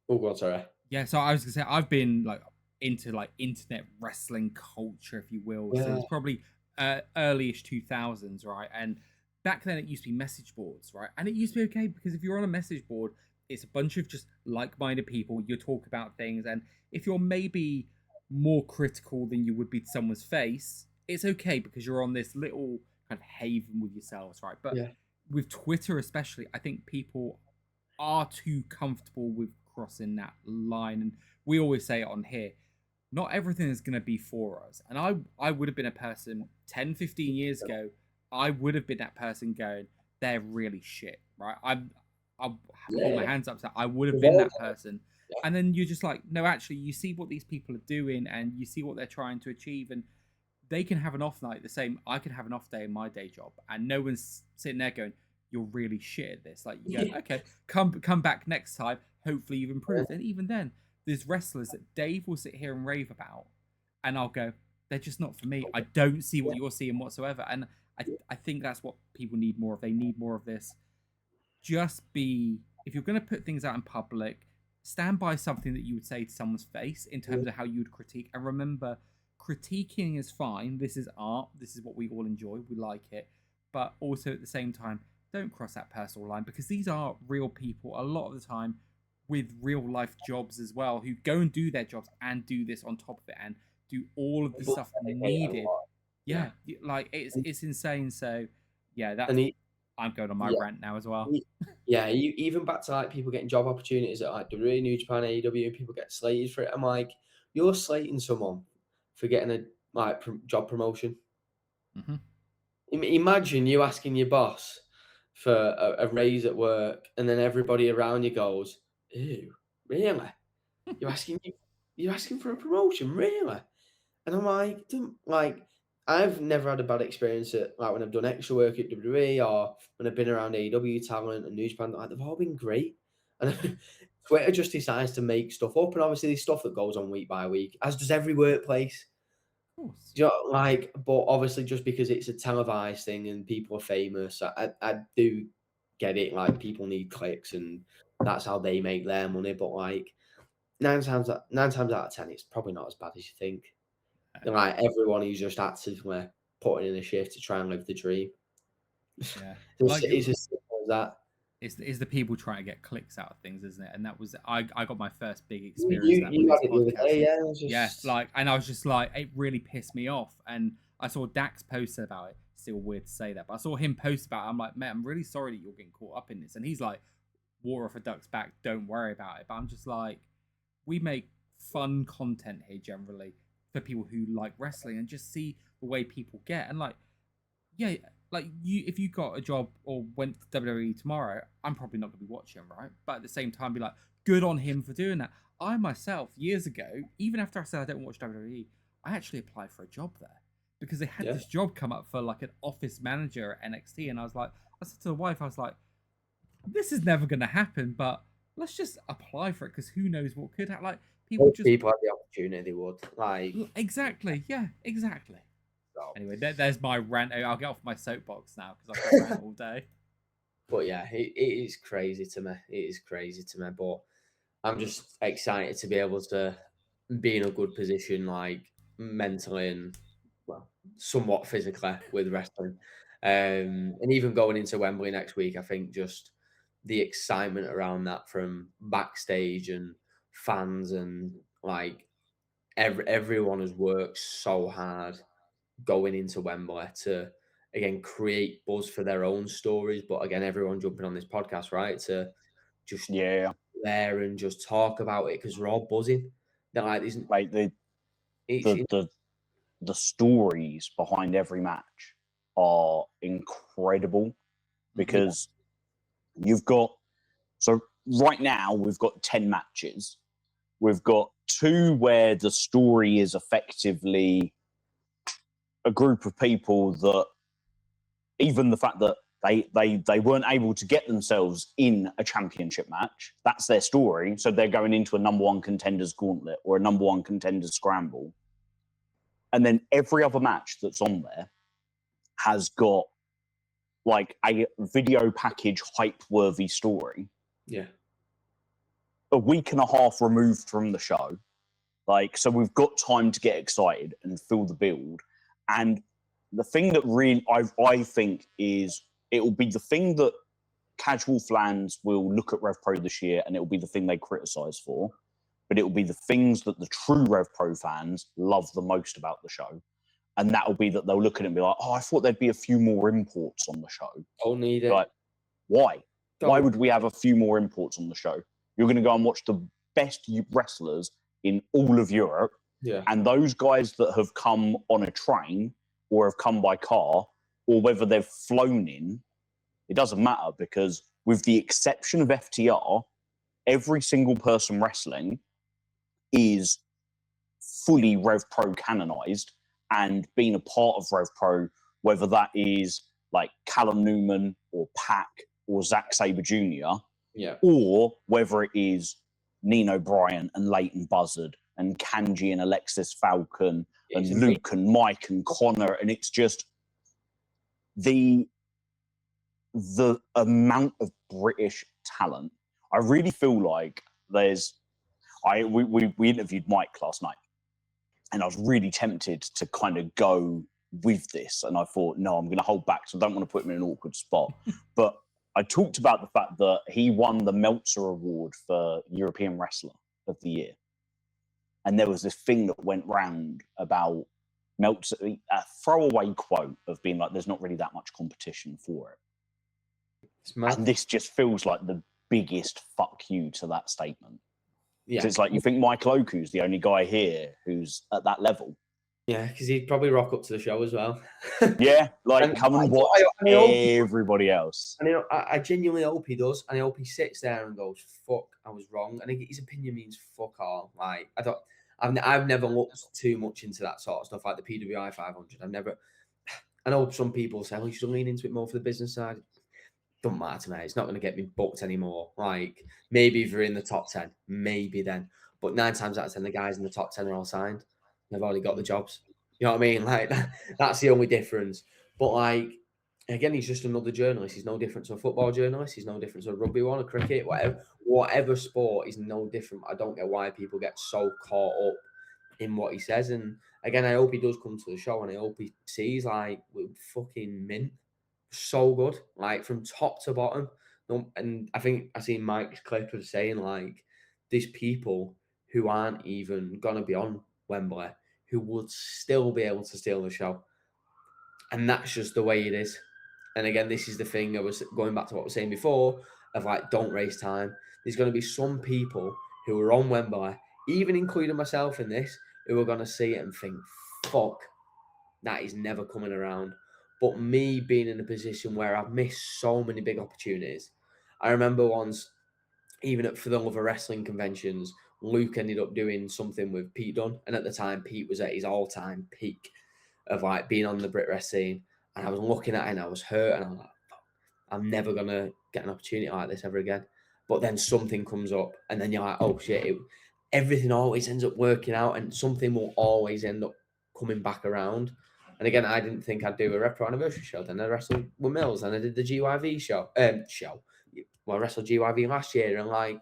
oh god, sorry. Yeah, so I was gonna say I've been like into like internet wrestling culture, if you will. Yeah. So it's probably early-ish 2000s, right? And back then it used to be message boards, right? And it used to be okay because if you're on a message board, it's a bunch of just like-minded people. You talk about things, and if you're maybe more critical than you would be to someone's face, it's okay because you're on this little kind of haven with yourselves, right? But with Twitter especially, I think people are too comfortable with crossing that line. And we always say it on here, not everything is going to be for us. And I would have been a person 10, 15 years ago, I would have been that person going, they're really shit, right? I'll hold my hands up. So I would have been that person. And then you're just like, no, actually, you see what these people are doing and you see what they're trying to achieve. And they can have an off night the same. I can have an off day in my day job. And no one's sitting there going, you're really shit at this. Like, you go, okay, come back next time. Hopefully you've improved. And even then, there's wrestlers that Dave will sit here and rave about. And I'll go, they're just not for me. I don't see what you're seeing whatsoever. And I think that's what people need more of. They need more of this just be, if you're going to put things out in public, stand by something that you would say to someone's face in terms of how you would critique. And remember, critiquing is fine. This is art. This is what we all enjoy. We like it. But also at the same time, don't cross that personal line, because these are real people a lot of the time with real life jobs as well, who go and do their jobs and do this on top of it and do all of the stuff needed. Yeah, like it's insane. So yeah, that's, I'm going on my rant now as well. Yeah, even back to like people getting job opportunities at like WWE, New Japan, AEW, and people get slated for it. I'm like, you're slating someone for getting a job promotion. Mm-hmm. Imagine you asking your boss for a raise at work, and then everybody around you goes, "Ew, really? You're asking for a promotion, really?" And I'm like, I've never had a bad experience at like when I've done extra work at WWE or when I've been around AEW talent and New Japan. Like, they've all been great. And Twitter just decides to make stuff up, and obviously there's stuff that goes on week by week, as does every workplace. Of course. You know, like, but obviously just because it's a televised thing and people are famous, I do get it. Like, people need clicks, and that's how they make their money. But like nine times out of 10, it's probably not as bad as you think. Like, everyone is just actively putting in a shift to try and live the dream. Yeah, it's as simple as that. It's the people trying to get clicks out of things, isn't it? And that was I got my first big experience with this podcast. Yeah, like, and I was just like, it really pissed me off. And I saw Dax post about it. Still weird to say that, but I saw him post about it. I'm like, man, I'm really sorry that you're getting caught up in this. And he's like, water off a duck's back, don't worry about it. But I'm just like, we make fun content here generally for people who like wrestling, and just see the way people get. And like, yeah, like, if you got a job or went to WWE tomorrow, I'm probably not going to be watching, right? But at the same time, be like, good on him for doing that. I myself, years ago, even after I said I don't watch WWE, I actually applied for a job there because they had this job come up for like an office manager at NXT, and I said to the wife, I was like, this is never going to happen, but let's just apply for it, because who knows what could happen. Like, people had the opportunity, they would. Like, exactly, yeah, exactly. Anyway, there's my rant. I'll get off my soapbox now because I can rant all day. But yeah, it is crazy to me. It is crazy to me. But I'm just excited to be able to be in a good position, like mentally and, well, somewhat physically with wrestling. And even going into Wembley next week, I think just the excitement around that from backstage and fans, and like everyone has worked so hard going into Wembley to, again, create buzz for their own stories. But again, everyone jumping on this podcast, right, to just there and just talk about it, because we're all buzzing. They're like, the stories behind every match are incredible, because you've got, so right now we've got 10 matches. We've got 2 where the story is effectively a group of people that, even the fact that they weren't able to get themselves in a championship match, that's their story. So they're going into a number 1 contenders gauntlet or a number 1 contenders scramble. And then every other match that's on there has got like a video package hype-worthy story. Yeah. A week and a half removed from the show. Like, so we've got time to get excited and feel the build. And the thing that really, I think is, it will be the thing that casual fans will look at RevPro this year, and it will be the thing they criticise for, but it will be the things that the true RevPro fans love the most about the show. And that will be that they'll look at it and be like, oh, I thought there'd be a few more imports on the show. Don't need it. Like, why? Why would we have a few more imports on the show? You're going to go and watch the best wrestlers in all of Europe. Yeah. And those guys that have come on a train or have come by car, or whether they've flown in, it doesn't matter, because with the exception of FTR, every single person wrestling is fully RevPro canonized and been a part of RevPro, whether that is like Callum Newman or Pac or Zack Sabre Jr., or whether it is Nino Bryan and Leighton Buzzard and Kanji and Alexis Falcon and Luke and Mike and Connor. And it's just the the amount of British talent, I really feel like we interviewed Mike last night, and I was really tempted to kind of go with this, and I thought, no, I'm going to hold back, so I don't want to put him in an awkward spot. But I talked about the fact that he won the Meltzer Award for European Wrestler of the Year. And there was this thing that went round about Meltzer, a throwaway quote of being like, there's not really that much competition for it. And this just feels like the biggest fuck you to that statement. Yeah. It's like, you think Michael Oku's the only guy here who's at that level? Yeah, because he'd probably rock up to the show as well. Yeah, like, come and watch everybody else. And I genuinely hope he does. And I hope he sits there and goes, fuck, I was wrong. And his opinion means fuck all. Like, I've never looked too much into that sort of stuff, like the PWI 500. I know some people say, well, you should lean into it more for the business side. Doesn't matter to me. It's not going to get me booked anymore. Like, maybe if you're in the top 10, maybe then. But 9 times out of 10, the guys in the top 10 are all signed. They've already got the jobs. You know what I mean? Like, that's the only difference. But, like, again, he's just another journalist. He's no different to a football journalist. He's no different to a rugby one, a cricket, whatever sport is no different. I don't get why people get so caught up in what he says. And, again, I hope he does come to the show, and I hope he sees, like, we're fucking mint. So good, like, from top to bottom. And I think I seen Mike's clip of saying, like, there's people who aren't even going to be on Wembley who would still be able to steal the show. And that's just the way it is. And again, this is the thing I was going back to what I was saying before of, like, don't waste time. There's going to be some people who are on Wembley, even including myself in this, who are going to see it and think, fuck, that is never coming around. But me being in a position where I've missed so many big opportunities. I remember once, even for the other wrestling conventions, Luke ended up doing something with Pete Dunne. And at the time, Pete was at his all-time peak of, like, being on the Brit Rest scene. And I was looking at it and I was hurt. And I'm like, I'm never going to get an opportunity like this ever again. But then something comes up and then you're like, oh, shit. Everything always ends up working out and something will always end up coming back around. And again, I didn't think I'd do a RevPro anniversary show. Then I wrestled with Mills and I did the GYV show. Well, I wrestled GYV last year, and, like,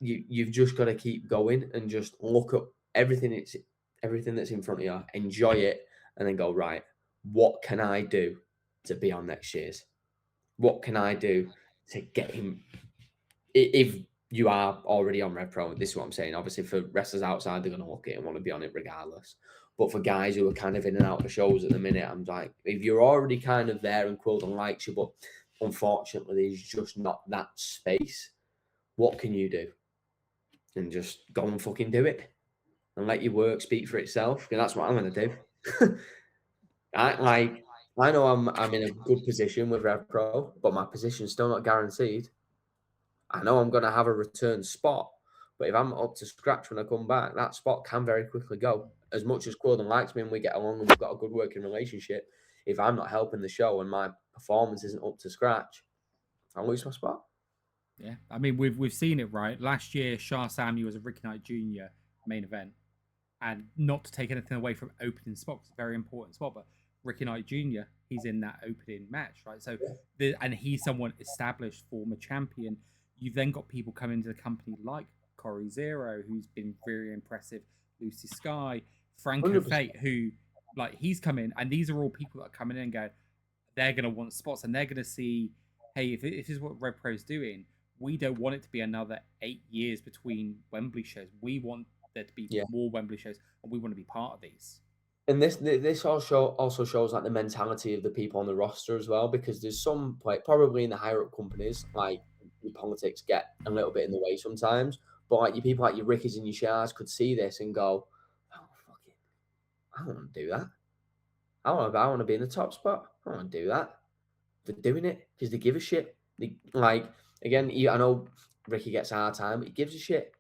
you've just got to keep going and just look at everything that's in front of you, enjoy it, and then go, right, what can I do to be on next year's? What can I do to get him? If you are already on RevPro, this is what I'm saying. Obviously, for wrestlers outside, they're going to look at it and want to be on it regardless. But for guys who are kind of in and out of shows at the minute, I'm like, if you're already kind of there and Quilden likes you, but unfortunately there's just not that space, what can you do? And just go and fucking do it. And let your work speak for itself. And that's what I'm going to do. I know I'm in a good position with RevPro, but my position's still not guaranteed. I know I'm going to have a return spot, but if I'm up to scratch when I come back, that spot can very quickly go. As much as Quilden likes me and we get along and we've got a good working relationship, if I'm not helping the show and my performance isn't up to scratch, I'll lose my spot. Yeah, I mean, we've seen it, right? Last year, Shah Samuel was a Ricky Knight Jr. main event. And not to take anything away from opening spot, it's a very important spot, but Ricky Knight Jr., he's in that opening match, right? So, and he's someone established, former champion. You've then got people coming into the company like Corey Zero, who's been very impressive, Lucy Sky, Franco 100%. Fate, who, like, he's come in, and these are all people that are coming in and going, they're going to want spots, and they're going to see, hey, if this is what RevPro's doing, we don't want it to be another 8 years between Wembley shows. We want there to be more Wembley shows, and we want to be part of these. And this also shows, like, the mentality of the people on the roster as well, because there's some, like, probably in the higher up companies, like, your politics get a little bit in the way sometimes, but, like, your people like your Rickies and your Shahs could see this and go, oh, fuck it, I don't want to do that. I want to be in the top spot. I don't want to do that. They're doing it because they give a shit. Like, again, I know Ricky gets a hard time, but he gives a shit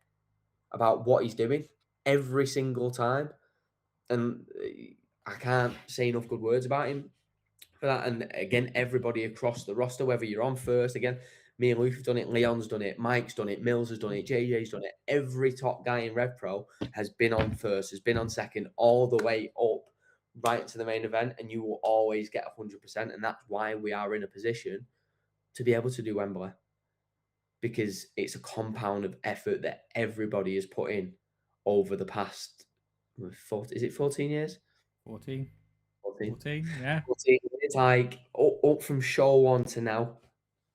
about what he's doing every single time. And I can't say enough good words about him for that. And again, everybody across the roster, whether you're on first, again, me and Luke have done it, Leon's done it, Mike's done it, Mills has done it, JJ's done it. Every top guy in RevPro has been on first, has been on second, all the way up right to the main event, and you will always get 100%. And that's why we are in a position to be able to do Wembley, because it's a compound of effort that everybody has put in over the past 14 years? 14. 14. 14, yeah. 14 years, like up from show one to now.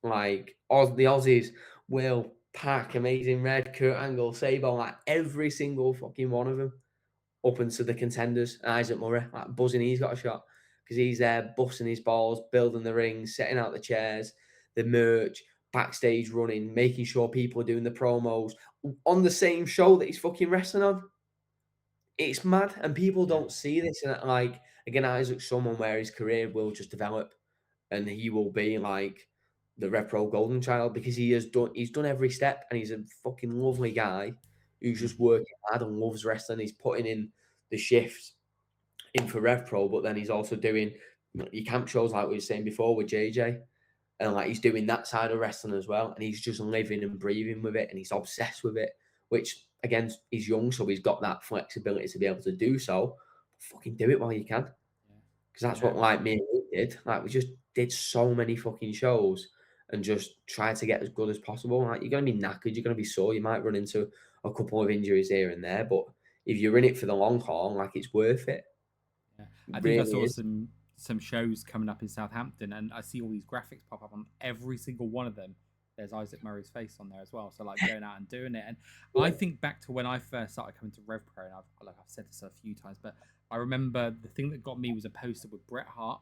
Like the Aussies, Will, Pack, Amazing Red, Kurt Angle, Sable, like every single fucking one of them, up into the contenders. And Isaac Murray, like buzzing, he's got a shot because he's there busting his balls, building the rings, setting out the chairs, the merch, backstage running, making sure people are doing the promos on the same show that he's fucking wrestling on. It's mad, and people don't see this. And like again, Isaac's someone where his career will just develop, and he will be like the RevPro golden child because he's done every step, and he's a fucking lovely guy who's just working hard and loves wrestling. He's putting in the shifts in for RevPro, but then he's also doing your camp shows like we were saying before with JJ, and like he's doing that side of wrestling as well, and he's just living and breathing with it, and he's obsessed with it. Which again, he's young, so he's got that flexibility to be able to do so. Fucking do it while you can, because that's what like me and Luke did. Like we just did so many fucking shows and just tried to get as good as possible. Like you're gonna be knackered, you're gonna be sore, you might run into a couple of injuries here and there, but if you're in it for the long haul, like it's worth it. Yeah. I think I saw some shows coming up in Southampton, and I see all these graphics pop up on every single one of them. There's Isaac Murray's face on there as well. So like going out and doing it. And I think back to when I first started coming to RevPro, and I've said this a few times, but I remember the thing that got me was a poster with Bret Hart,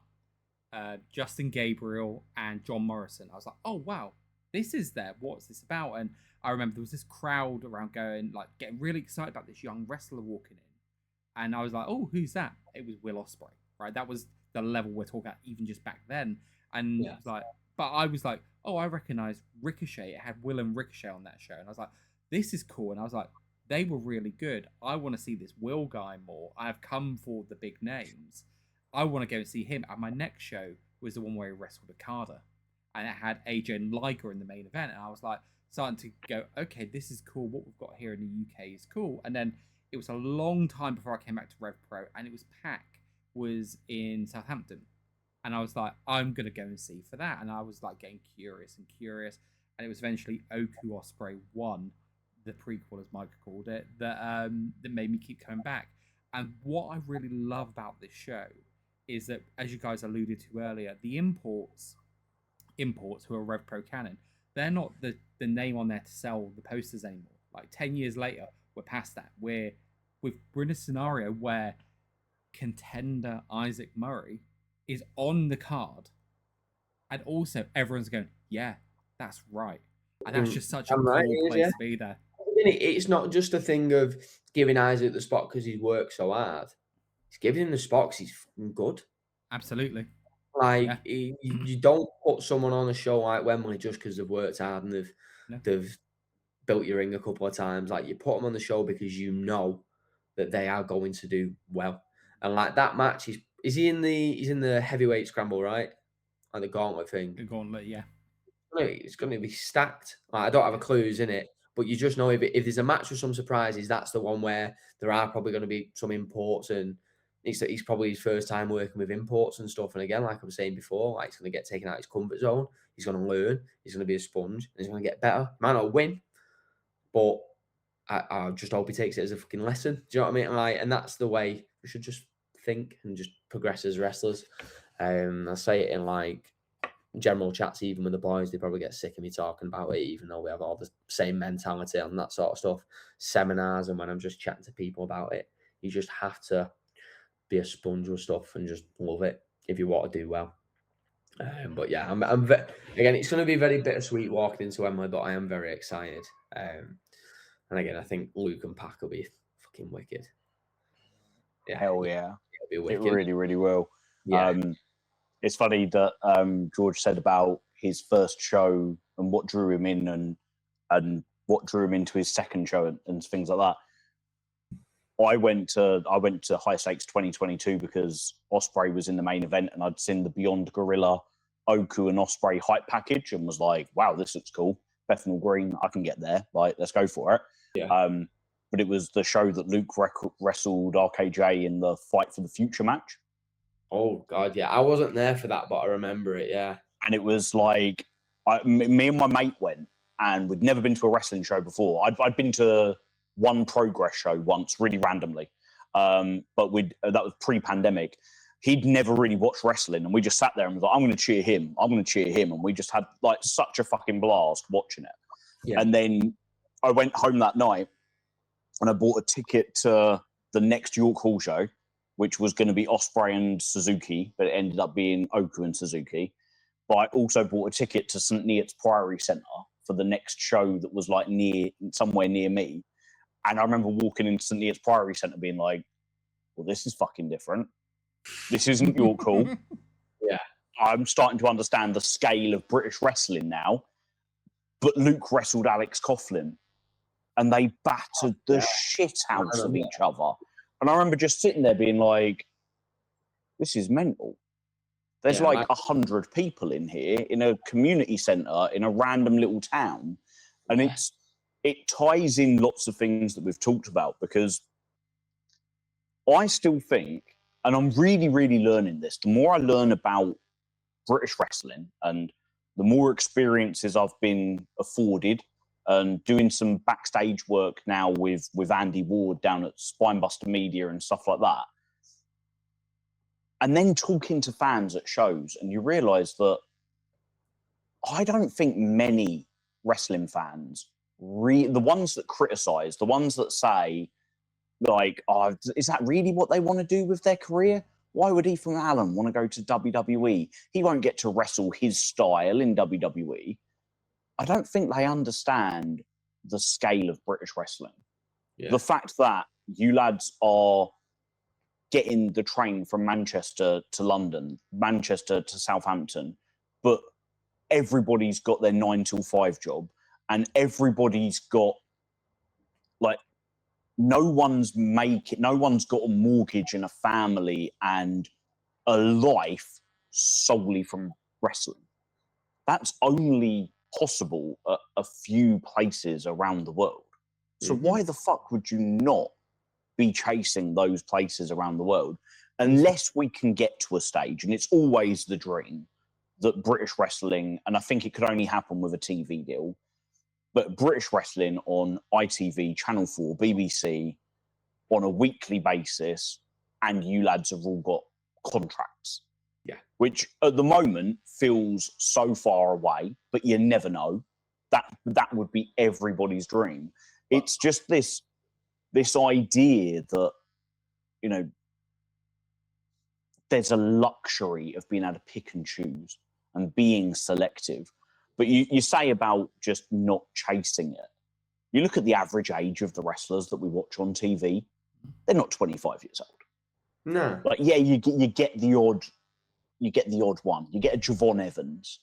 Justin Gabriel, and John Morrison. I was like, oh wow, this is there. What's this about? And I remember there was this crowd around getting really excited about this young wrestler walking in. And I was like, oh, who's that? It was Will Ospreay, right? That was the level we're talking about even just back then. And it was like, but I was like, oh, I recognize Ricochet. It had Will and Ricochet on that show. And I was like, this is cool. And I was like, they were really good. I want to see this Will guy more. I've come for the big names. I want to go and see him. And my next show was the one where he wrestled Okada. And it had AJ and Liger in the main event. And I was like, starting to go, okay, this is cool. What we've got here in the UK is cool. And then it was a long time before I came back to RevPro. And it was Pac was in Southampton. And I was like, I'm going to go and see for that. And I was like getting curious. And it was eventually Oku Ospreay 1, the prequel, as Mike called it, that made me keep coming back. And what I really love about this show is that, as you guys alluded to earlier, the imports who are RevPro canon, they're not the name on there to sell the posters anymore. Like 10 years later, we're past that. We're in a scenario where contender Isaac Murray is on the card, and also everyone's going, yeah, that's right. And that's just such a cool place to be there. It's not just a thing of giving Isaac the spot because he's worked so hard. He's giving him the spot because he's good. Absolutely. Like you don't put someone on a show like Wembley just because they've worked hard and they've built your ring a couple of times. Like you put them on the show because you know that they are going to do well. And like that match, he's in the heavyweight scramble, right? Like the gauntlet thing. The gauntlet, yeah. It's going to be stacked. Like, I don't have a clue who's in it, but you just know if there's a match with some surprises, that's the one where there are probably going to be some imports, and he's probably his first time working with imports and stuff. And again, like I was saying before, like he's going to get taken out of his comfort zone. He's going to learn. He's going to be a sponge, and he's going to get better. Might not win, but I just hope he takes it as a fucking lesson. Do you know what I mean? Like, and that's the way we should just think and just progress as wrestlers. I say it in like general chats, even with the boys, they probably get sick of me talking about it, even though we have all the same mentality and that sort of stuff. Seminars, and when I'm just chatting to people about it, you just have to be a sponge with stuff and just love it if you want to do well. But yeah, I'm again, it's going to be very bittersweet walking into Wembley, but I am very excited. And again, I think Luke and Pac will be fucking wicked. Yeah, hell yeah, it'll be wicked. It really, really will. Yeah. It's funny that George said about his first show and what drew him in and what drew him into his second show and things like that. I went to High Stakes 2022 because Ospreay was in the main event, and I'd seen the Beyond Gorilla, Oku and Ospreay hype package and was like, wow, this looks cool. Bethnal Green, I can get there. Like, let's go for it. Yeah. But it was the show that Luke wrestled RKJ in the Fight for the Future match. Oh God, yeah. I wasn't there for that, but I remember it, yeah. And it was like, Me and my mate went, and we'd never been to a wrestling show before. I'd been to one Progress show once, really randomly, but that was pre-pandemic. He'd never really watched wrestling, and we just sat there and was like, I'm going to cheer him. I'm going to cheer him. And we just had like such a fucking blast watching it. Yeah. And then I went home that night and I bought a ticket to the next York Hall show, which was going to be Osprey and Suzuki, but it ended up being Oku and Suzuki. But I also bought a ticket to St. Neots Priory Centre for the next show that was like somewhere near me. And I remember walking into St. Neots Priory Centre being like, well, this is fucking different. This isn't York Hall. Yeah. I'm starting to understand the scale of British wrestling now. But Luke wrestled Alex Coughlin and they battered the shit out of each other. And I remember just sitting there being like, this is mental. There's like 100 people in here in a community centre in a random little town. And it ties in lots of things that we've talked about, because I still think, and I'm really, really learning this, the more I learn about British wrestling and the more experiences I've been afforded, and doing some backstage work now with Andy Ward down at Spinebuster Media and stuff like that, and then talking to fans at shows, and you realise that I don't think many wrestling fans, the ones that criticise, the ones that say, like, oh, is that really what they want to do with their career? Why would Ethan Allen want to go to WWE? He won't get to wrestle his style in WWE. I don't think they understand the scale of British wrestling. Yeah. The fact that you lads are getting the train from Manchester to London, Manchester to Southampton, but everybody's got their 9 till 5 job, and everybody's got, like, no one's got a mortgage and a family and a life solely from wrestling. That's only possible at a few places around the world. So why the fuck would you not be chasing those places around the world, unless we can get to a stage, and it's always the dream, that British wrestling, and I think it could only happen with a TV deal, but British wrestling on ITV, Channel 4, BBC, on a weekly basis, and you lads have all got contracts. Yeah. Which at the moment feels so far away, but you never know. That would be everybody's dream. It's just this idea that, you know, there's a luxury of being able to pick and choose and being selective. But you say about just not chasing it. You look at the average age of the wrestlers that we watch on TV, they're not 25 years old. No. Like, yeah, you get the odd one. You get a Javon Evans,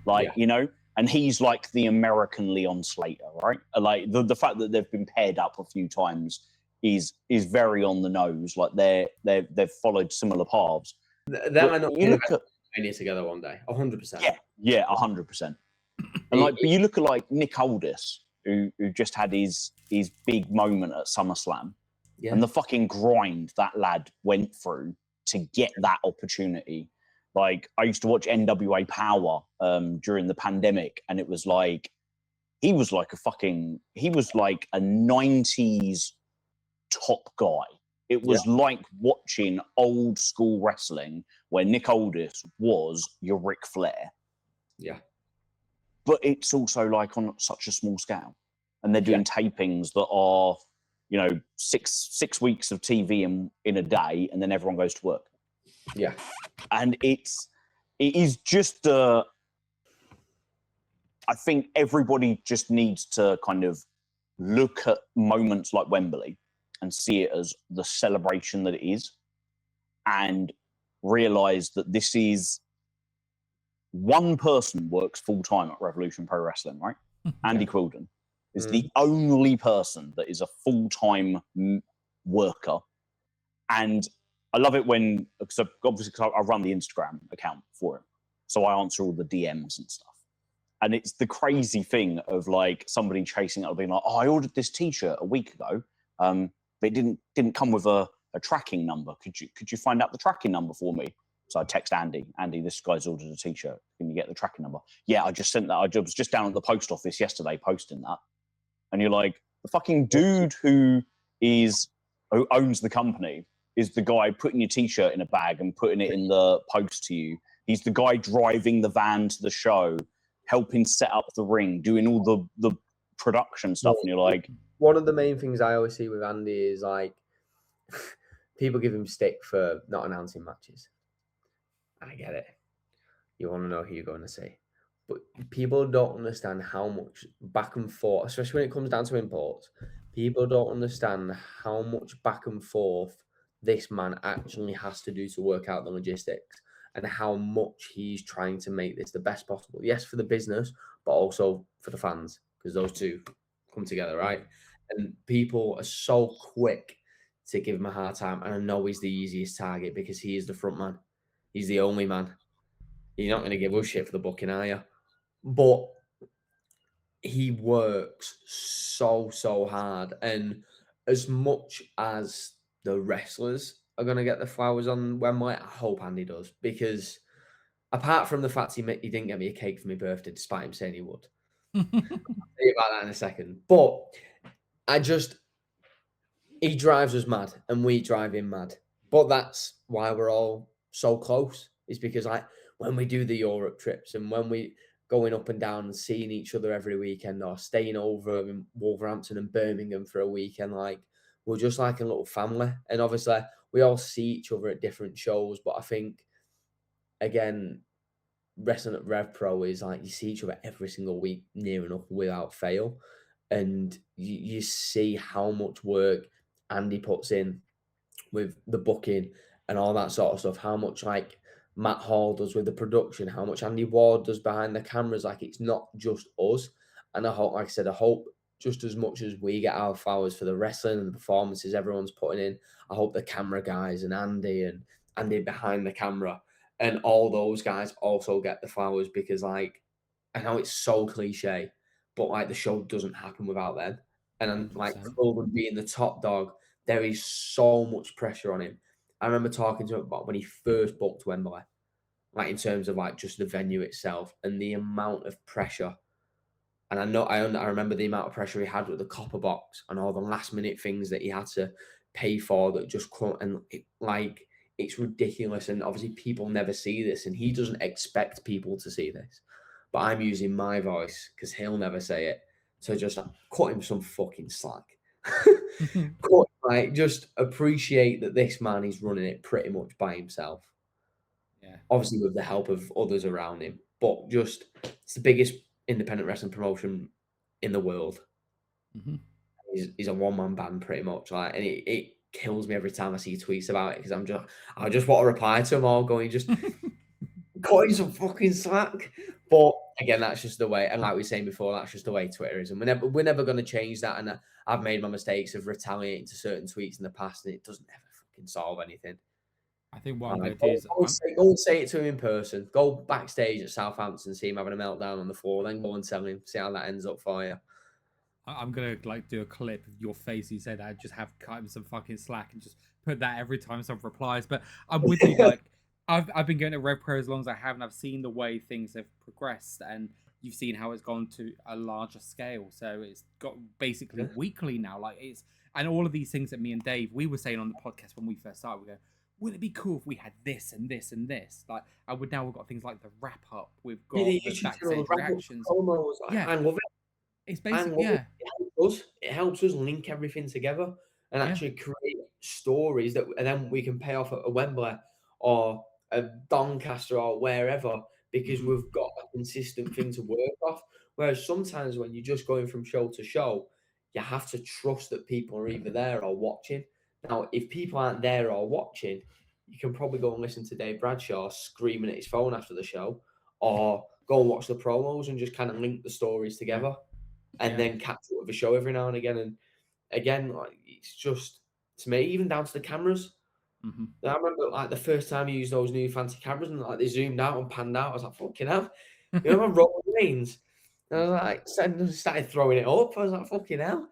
like, you know, and he's like the American Leon Slater, right? Like the fact that they've been paired up a few times is very on the nose. Like they've followed similar paths. That might not be together one day. 100%. Yeah, 100%. And like, but you look at like Nick Aldis, who just had his big moment at SummerSlam, and the fucking grind that lad went through to get that opportunity. Like, I used to watch NWA Power during the pandemic, and it was like, he was like a 90s top guy. It was like watching old school wrestling where Nick Aldis was your Ric Flair. Yeah. But it's also like on such a small scale. And they're doing tapings that are, you know, six weeks of TV in a day, and then everyone goes to work. Yeah. And it is just I think everybody just needs to kind of look at moments like Wembley and see it as the celebration that it is, and realize that this is one person works full-time at Revolution Pro Wrestling, right? Andy Quilden is the only person that is a full-time worker. And I love it when, because I run the Instagram account for him, so I answer all the DMs and stuff. And it's the crazy thing of like somebody chasing it, being like, "Oh, I ordered this T-shirt a week ago, but it didn't come with a tracking number. Could you find out the tracking number for me?" So I text Andy, this guy's ordered a t-shirt. Can you get the tracking number? Yeah, I just sent that. I was just down at the post office yesterday posting that. And you're like, the fucking dude who owns the company is the guy putting your t-shirt in a bag and putting it in the post to you. He's the guy driving the van to the show, helping set up the ring, doing all the production stuff. And you're like, one of the main things I always see with Andy is like, people give him stick for not announcing matches. I get it. You want to know who you're going to see. But people don't understand how much back and forth, especially when it comes down to imports, people don't understand how much back and forth this man actually has to do to work out the logistics and how much he's trying to make this the best possible. Yes, for the business, but also for the fans, because those two come together, right? And people are so quick to give him a hard time. And I know he's the easiest target because he is the front man. He's the only man. You're not going to give us shit for the booking, are you? But he works so hard. And as much as the wrestlers are going to get the flowers on Wembley, I hope Andy does. Because apart from the fact he didn't get me a cake for my birthday, despite him saying he would. I'll tell you about that in a second. But he drives us mad and we drive him mad. But that's why we're all so close. It's because when we do the Europe trips and when we going up and down and seeing each other every weekend or staying over in Wolverhampton and Birmingham for a weekend, like we're just like a little family. And obviously we all see each other at different shows. But I think, again, wrestling at RevPro is like you see each other every single week near enough without fail. And you see how much work Andy puts in with the booking and all that sort of stuff, how much like Matt Hall does with the production, how much Andy Ward does behind the cameras. Like it's not just us. And I hope, like I said, I hope just as much as we get our flowers for the wrestling and the performances everyone's putting in, I hope the camera guys and Andy behind the camera and all those guys also get the flowers, because like, I know it's so cliche, but like the show doesn't happen without them. And like Cullen being the top dog, there is so much pressure on him. I remember talking to him about when he first booked Wembley, like in terms of like just the venue itself and the amount of pressure. And I remember the amount of pressure he had with the copper box and all the last minute things that he had to pay for that just and it's ridiculous. And obviously people never see this, and he doesn't expect people to see this. But I'm using my voice because he'll never say it. So just cut him some fucking slack. Just appreciate that this man is running it pretty much by himself. Yeah. Obviously with the help of others around him. But just it's the biggest independent wrestling promotion in the world. Mm-hmm. He's a one-man band pretty much. Like, and it kills me every time I see tweets about it, because I just want to reply to them all going, just cutting some fucking slack. But again, that's just the way, and like we were saying before, that's just the way Twitter is, and we're never going to change that. And I've made my mistakes of retaliating to certain tweets in the past, and it doesn't ever fucking solve anything. I think what I'm going to do is go and say it to him in person. Go backstage at Southampton, see him having a meltdown on the floor, then go and tell him, see how that ends up for you. I'm gonna like do a clip of your face. You said I'd just have cut him some fucking slack and just put that every time someone replies. But I'm with you. Like I've been going to RevPro as long as I have, and I've seen the way things have progressed, and you've seen how it's gone to a larger scale. So it's got basically weekly now. Like and all of these things that me and Dave we were saying on the podcast when we first started. We go, wouldn't it be cool if we had this and this and this? Like we've got things like the wrap up. We've got the backstage reactions. Promos, I love it. It's basically it helps us link everything together and actually create stories and then we can pay off at a Wembley or a Doncaster or wherever, because we've got a consistent thing to work off. Whereas sometimes when you're just going from show to show, you have to trust that people are either there or watching. Now, if people aren't there or watching, you can probably go and listen to Dave Bradshaw screaming at his phone after the show, or go and watch the promos and just kind of link the stories together. And then catch up with a show every now and again. And again, like it's just, to me, even down to the cameras. Mm-hmm. I remember like the first time you used those new fancy cameras and like they zoomed out and panned out. I was like, fucking hell. You remember Roman Reigns? And I was like, started throwing it up. I was like, fucking hell.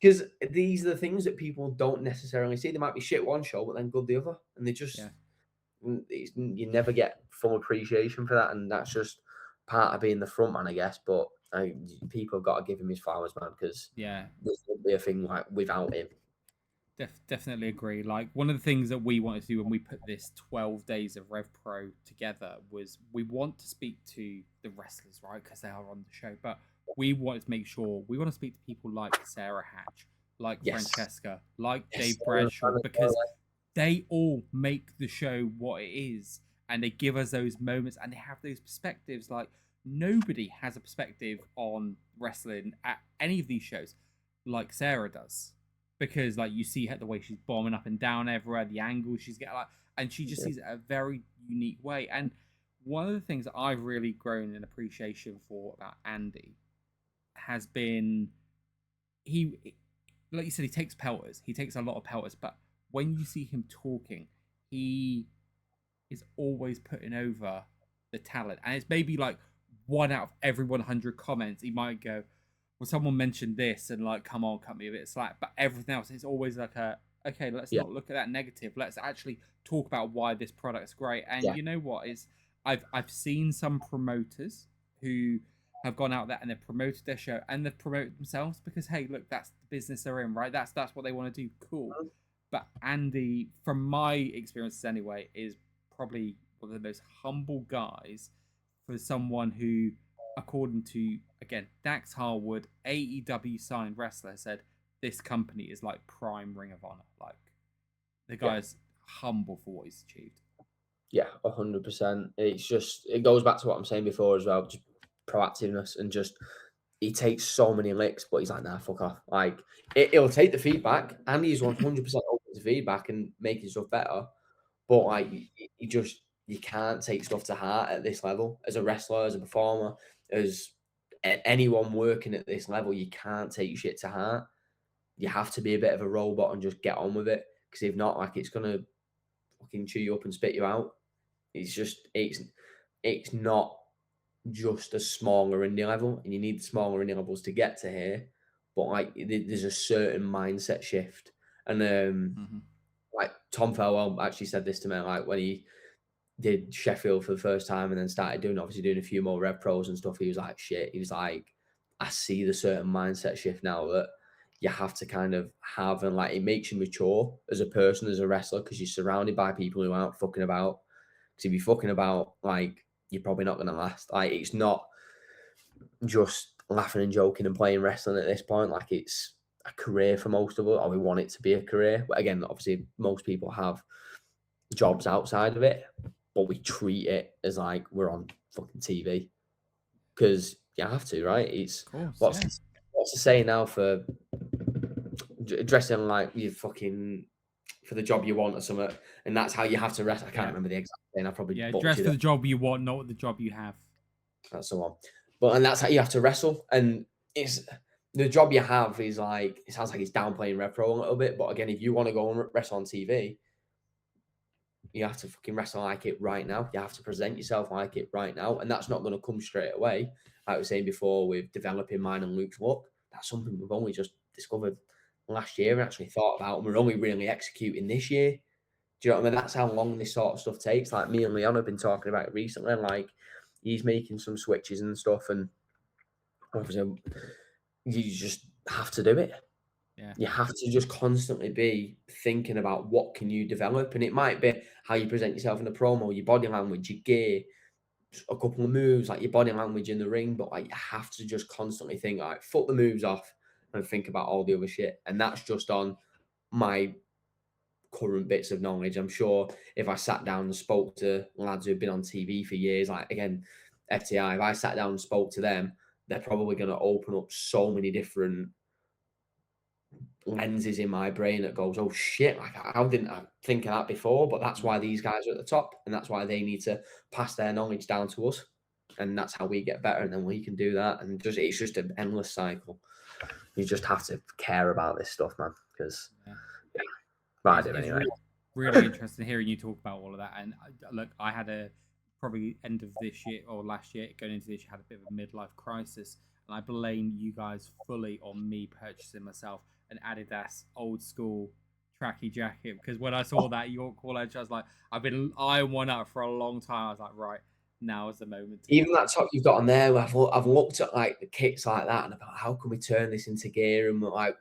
Because these are the things that people don't necessarily see. They might be shit one show, but then good the other. And they just, you never get full appreciation for that, and that's just part of being the front man, I guess. But people have got to give him his flowers, man, because this would be a thing like without him. Definitely agree. Like, one of the things that we wanted to do when we put this 12 days of RevPro together was we want to speak to the wrestlers, right? Because they are on the show. But we wanted to make sure we want to speak to people like Sarah Hatch, like Francesca, like Dave Bradshaw, because they all make the show what it is. And they give us those moments and they have those perspectives. Like, nobody has a perspective on wrestling at any of these shows like Sarah does. Because, like, you see her, the way she's bombing up and down everywhere, the angles she's getting, like, and she just sees it a very unique way. And one of the things that I've really grown in appreciation for about Andy has been like you said, he takes pelters. He takes a lot of pelters, but when you see him talking, he is always putting over the talent. And it's maybe like 1 out of every 100 comments, he might go, well, someone mentioned this and like, come on, cut me a bit of slack. But everything else is always like okay, let's not look at that negative. Let's actually talk about why this product's great. And you know what is, I've seen some promoters who have gone out there and they've promoted their show and they've promoted themselves because, hey, look, that's the business they're in, right? That's what they want to do. Cool. But Andy, from my experiences anyway, is probably one of the most humble guys for someone who, according to, again, Dax Harwood, AEW signed wrestler, said this company is like prime Ring of Honor. Like, the guy's humble for what he's achieved. Yeah, 100%. It's just, it goes back to what I'm saying before as well, just proactiveness, and just, he takes so many licks, but he's like, nah, fuck off. Like, he'll take the feedback, and he's 100% open to feedback and making stuff better. But like, you can't take stuff to heart at this level. As a wrestler, as a performer, as anyone working at this level, you can't take shit to heart. You have to be a bit of a robot and just get on with it. Because if not, like, it's gonna fucking chew you up and spit you out. It's just, it's not just a smaller indie level, and you need smaller indie levels to get to here. But like, there's a certain mindset shift, and like Tom Farwell actually said this to me, like when he did Sheffield for the first time and then started doing a few more Rev Pros and stuff. He was like, shit. He was like, I see the certain mindset shift now that you have to kind of have, and like, it makes you mature as a person, as a wrestler, because you're surrounded by people who aren't fucking about. Because if you're fucking about, like, you're probably not going to last. Like, it's not just laughing and joking and playing wrestling at this point. Like, it's a career for most of us, or we want it to be a career. But again, obviously, most people have jobs outside of it, but we treat it as like we're on fucking TV, because you have to, right? It's what's the saying now for dressing like you fucking for the job you want or something, and that's how you have to rest. I can't remember the exact thing. I probably dress for the job you want, not the job you have. That's the one. But and that's how you have to wrestle, and it's the job you have is like, it sounds like it's downplaying RevPro a little bit, but again, if you want to go and wrestle on TV, you have to fucking wrestle like it right now. You have to present yourself like it right now. And that's not going to come straight away. Like I was saying before, with developing mine and Luke's look, that's something we've only just discovered last year and actually thought about. And we're only really executing this year. Do you know what I mean? That's how long this sort of stuff takes. Like, me and Leon have been talking about it recently. Like, he's making some switches and stuff. And obviously, you just have to do it. Yeah. You have to just constantly be thinking about what can you develop. And it might be how you present yourself in the promo, your body language, your gear, a couple of moves, like your body language in the ring. But like, you have to just constantly think, like, fuck the moves off and think about all the other shit. And that's just on my current bits of knowledge. I'm sure if I sat down and spoke to lads who've been on TV for years, like, again, FTI, if I sat down and spoke to them, they're probably going to open up so many different lenses in my brain that goes, oh shit, like, how didn't I think of that before? But that's why these guys are at the top, and that's why they need to pass their knowledge down to us, and that's how we get better, and then we can do that. And just, it's just an endless cycle. You just have to care about this stuff, man, because I do anyway. Really interesting hearing you talk about all of that. And look, I had a probably end of this year or last year going into this year, had a bit of a midlife crisis, and I blame you guys fully on me purchasing myself an Adidas old school tracky jacket, because when I saw that York Call Edge, I was like, I've been eyeing one up for a long time. I was like, right, now is the moment. Even that top you've got on there, I've looked at like the kits like that, and about how can we turn this into gear, and like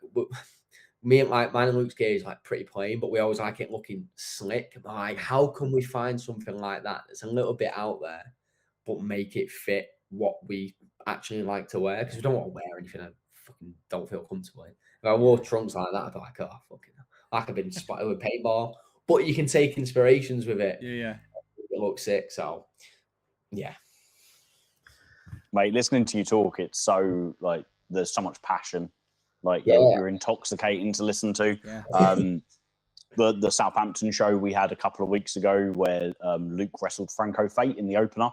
me and like mine and Luke's gear is like pretty plain, but we always like it looking slick. But like, how can we find something like that that's a little bit out there, but make it fit what we actually like to wear? Because we don't want to wear anything I fucking don't feel comfortable in. If I wore trunks like that, I'd be like, oh fucking hell. Like I've been splattered with paintball. But you can take inspirations with it. Yeah. It looks sick. So yeah. Mate, listening to you talk, it's so like there's so much passion. Like you're intoxicating to listen to. Yeah. The Southampton show we had a couple of weeks ago where Luke wrestled Franco Fate in the opener.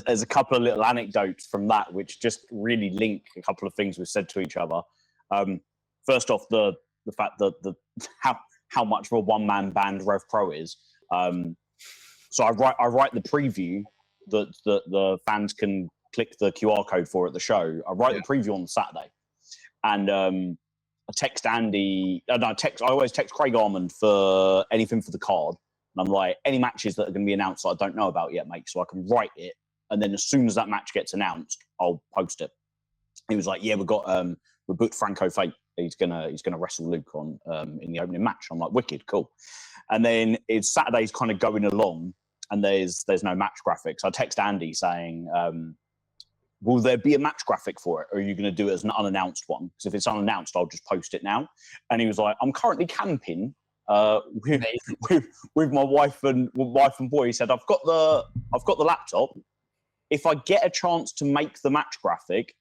There's a couple of little anecdotes from that which just really link a couple of things we've said to each other. First off, the fact that how much of a one-man band RevPro is. So I write the preview that the fans can click the QR code for at the show. I write the preview on Saturday, and I text Andy. I always text Craig Armand for anything for the card, and I'm like, any matches that are going to be announced that I don't know about yet, mate, so I can write it, and then as soon as that match gets announced, I'll post it. He was like, yeah, we booked Franco Fate. He's gonna wrestle Luke on in the opening match. I'm like, wicked, cool. And then it's Saturday's kind of going along, and there's no match graphics. I text Andy saying, will there be a match graphic for it, or are you going to do it as an unannounced one? Because if it's unannounced, I'll just post it now. And he was like, I'm currently camping with my wife and boy. He said, I've got the laptop. If I get a chance to make the match graphic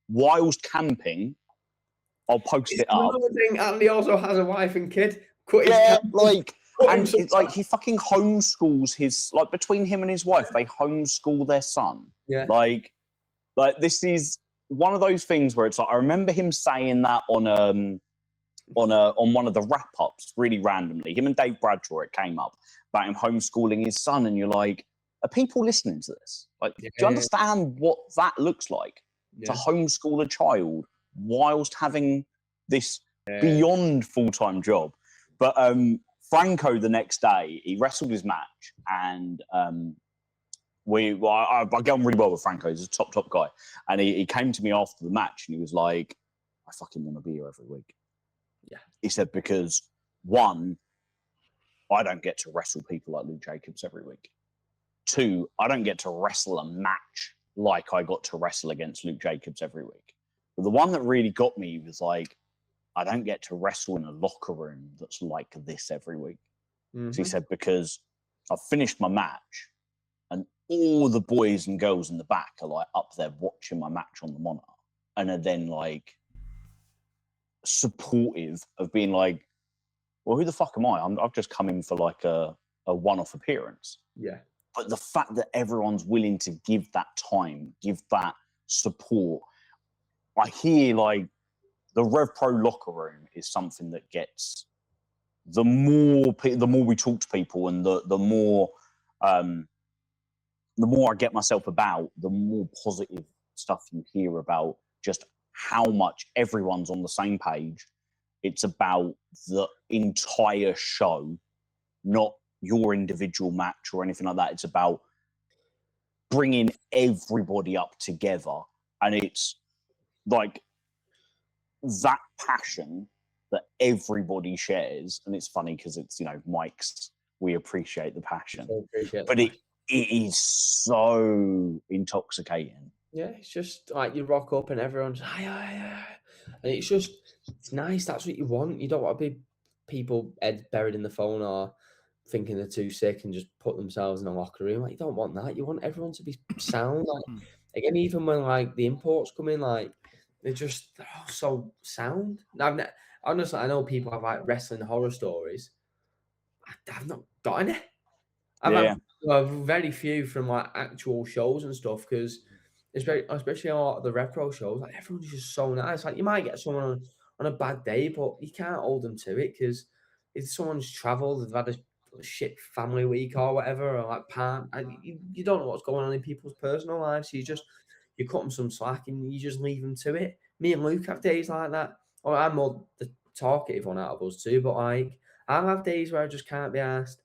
whilst camping, I'll post it up. Another thing, Andy also has a wife and kid. He fucking homeschools his, like, between him and his wife, they homeschool their son. Yeah. Like this is one of those things where it's like, I remember him saying that on one of the wrap-ups really randomly. Him and Dave Bradshaw, it came up about him homeschooling his son, and you're like, are people listening to this? Like, do you understand what that looks like? To homeschool a child whilst having this beyond full-time job. But Franco, the next day, he wrestled his match, and I get on really well with Franco. He's a top guy. And he came to me after the match, and he was like, I fucking want to be here every week. Yeah. He said, because one, I don't get to wrestle people like Luke Jacobs every week. Two, I don't get to wrestle a match like I got to wrestle against Luke Jacobs every week. But the one that really got me was like, I don't get to wrestle in a locker room that's like this every week. Mm-hmm. So he said, because I've finished my match and all the boys and girls in the back are like up there watching my match on the monitor, and are then like supportive of being like, well, who the fuck am I? I've just come in for like a one-off appearance. Yeah. But the fact that everyone's willing to give that time, give that support, I hear like the RevPro locker room is something that gets, the more we talk to people, and the more I get myself about, the more positive stuff you hear about just how much everyone's on the same page. It's about the entire show, not your individual match or anything like that. It's about bringing everybody up together, and it's like that passion that everybody shares. And it's funny because it's, Mike's, we appreciate the passion, it is so intoxicating. Yeah, it's just like you rock up and everyone's and it's nice. That's what you want. You don't want to be people head buried in the phone or thinking they're too sick and just put themselves in a locker room. Like, you don't want that. You want everyone to be sound. Like, again, even when like the imports come in, like they're all so sound. Honestly, I know people have like wrestling horror stories. I've not got any. I've had very few from like actual shows and stuff, because especially a lot of the RevPro shows, like everyone's just so nice. Like, you might get someone on a bad day, but you can't hold them to it, because if someone's travelled, they've had a shit family week or whatever, or like you don't know what's going on in people's personal lives. So you cut them some slack and you just leave them to it. Me and Luke have days like that. Or I'm more the talkative one out of us two, but like I'll have days where I just can't be asked,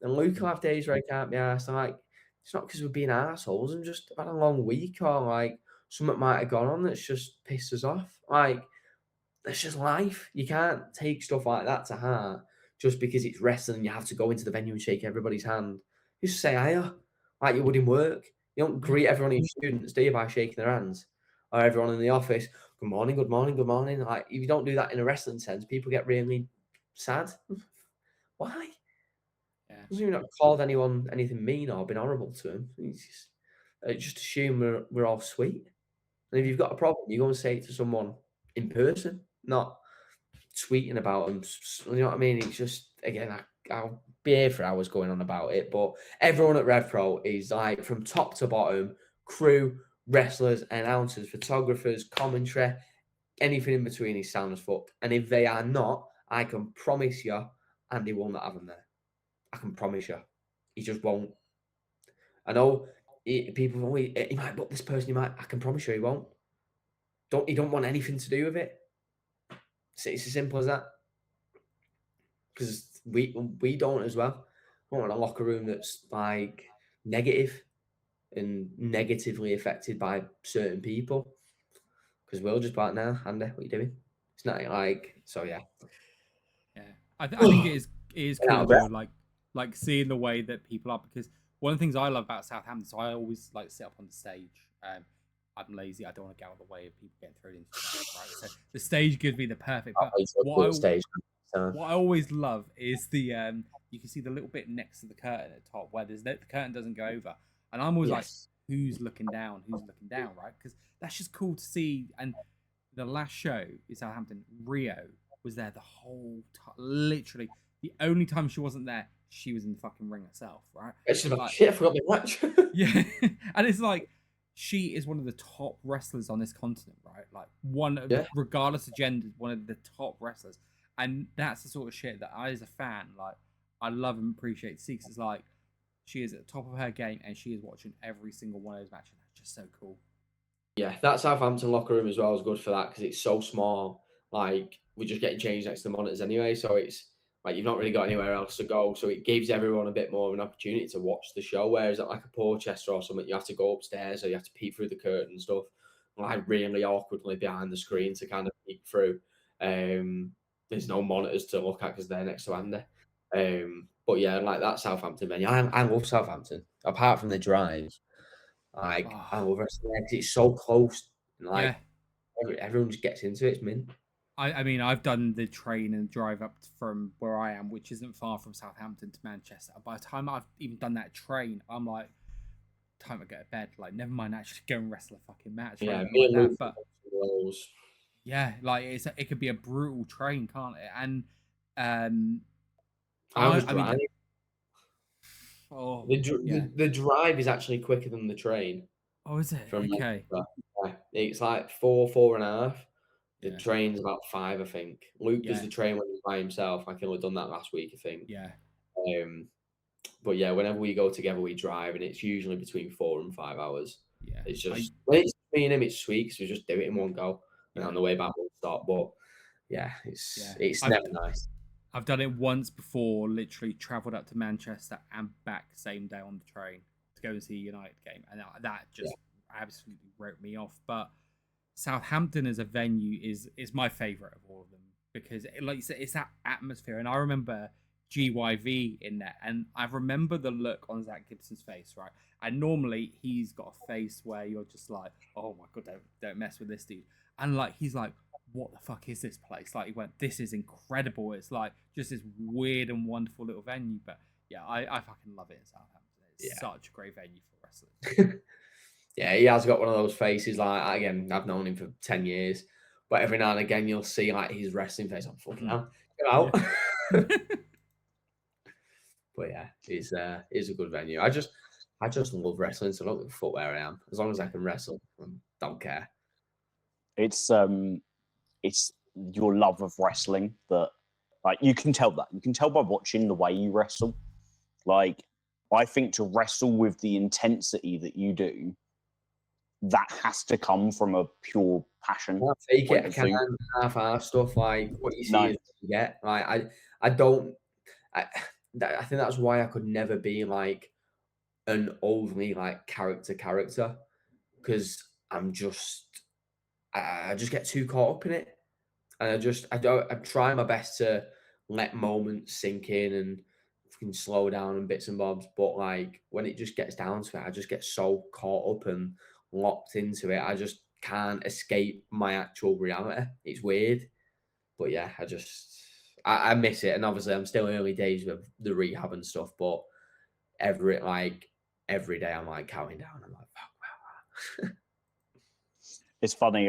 and Luke will have days where I can't be asked. And like it's not because we're being assholes. I'm just had a long week, or like something might have gone on that's just pissed us off. Like it's just life. You can't take stuff like that to heart just because it's wrestling and you have to go into the venue and shake everybody's hand. Just say hiya, like you would in work. You don't greet everyone in your students, do you, by shaking their hands? Or everyone in the office, good morning, good morning, good morning. Like if you don't do that in a wrestling sense, people get really sad. Why? Yeah. You've not called anyone anything mean or been horrible to them. Just assume we're all sweet. And if you've got a problem, you go and say it to someone in person, not tweeting about them. You know what I mean? It's just, again, I'll be here for hours going on about it, but everyone at RevPro is like from top to bottom, crew, wrestlers, announcers, photographers, commentary, anything in between is sound as fuck. And if they are not, I can promise you, Andy will not have them there. I can promise you. He just won't. I know people always, he might book this person, I can promise you he won't. He don't want anything to do with it. It's as simple as that. Because we don't as well. We don't want a locker room that's like negative and negatively affected by certain people. Because we'll just be like, nah, Andy, what are you doing? It's not like, so yeah. Yeah, I think it is cool though, like seeing the way that people are, because one of the things I love about Southampton, so I always like sit up on the stage. I'm lazy. I don't want to get out of the way of people getting thrown into the right. So the stage gives me the perfect. But what I always love is the you can see the little bit next to the curtain at the top where the curtain doesn't go over, and I'm always like, who's looking down, right? Because that's just cool to see. And the last show in Southampton, Rio was there the whole time. Literally, the only time she wasn't there, she was in the fucking ring herself, right? She's like, shit, I forgot my match. Yeah, and it's like, she is one of the top wrestlers on this continent, right? Like regardless of gender, one of the top wrestlers. And that's the sort of shit that I, as a fan, like, I love and appreciate. Six is like, she is at the top of her game and she is watching every single one of those matches. That's just so cool. Yeah, that Southampton locker room as well is good for that because it's so small. Like, we're just getting changed next to the monitors anyway. So it's like you've not really got anywhere else to go. So it gives everyone a bit more of an opportunity to watch the show. Whereas at like a Porchester or something, you have to go upstairs or you have to peek through the curtain and stuff. Like really awkwardly behind the screen to kind of peek through. There's no monitors to look at because they're next to Andy. But yeah, like that Southampton venue. I love Southampton. Apart from the drive, like I love wrestling because it's so close. And like everyone just gets into it. It's mint. I mean, I've done the train and drive up from where I am, which isn't far from Southampton to Manchester. By the time I've even done that train, I'm like, time to go to bed. Like, never mind actually go and wrestle a fucking match. Yeah, like that. But yeah, like it could be a brutal train, can't it? And I mean, the drive is actually quicker than the train. Oh, is it? Okay. It's like 4.5. The train's about 5, I think. Luke does the train when he's by himself. I can only done that last week, I think. Yeah. But yeah, whenever we go together, we drive, and it's usually between 4 and 5 hours. Yeah. It's just when it's me and him, it's sweet because we just do it in one go, and on the way back we'll stop. But yeah, it's never nice. I've done it once before. Literally travelled up to Manchester and back same day on the train to go and see a United game, and that just absolutely wrote me off. But Southampton as a venue is my favourite of all of them because, like you said, it's that atmosphere. And I remember GYV in there, and I remember the look on Zach Gibson's face, right? And normally he's got a face where you're just like, oh my god, don't mess with this dude. And like he's like, what the fuck is this place? Like he went, this is incredible. It's like just this weird and wonderful little venue. But yeah, I fucking love it in Southampton. It's such a great venue for wrestling. Yeah, he has got one of those faces. Like, again, I've known him for 10 years, but every now and again you'll see like his wrestling face. I'm fucking hell, get out. Yeah. But yeah, it's a good venue. I just love wrestling, so I don't give a fuck where I am as long as I can wrestle. I don't care. It's your love of wrestling that, like, you can tell by watching the way you wrestle. Like, I think to wrestle with the intensity that you do, that has to come from a pure passion. Can't fake point it. I of view. can't half-ass stuff like what you see No. is what you get. Like I don't. I think that's why I could never be like an overly like character because I just get too caught up in it, and I try my best to let moments sink in and fucking slow down and bits and bobs, but like when it just gets down to it, I just get so caught up and locked into it. I just can't escape my actual reality. It's weird, but yeah, I miss it, and obviously I'm still early days with the rehab and stuff, but every day I'm like counting down. I'm like, fuck, wow. It's funny.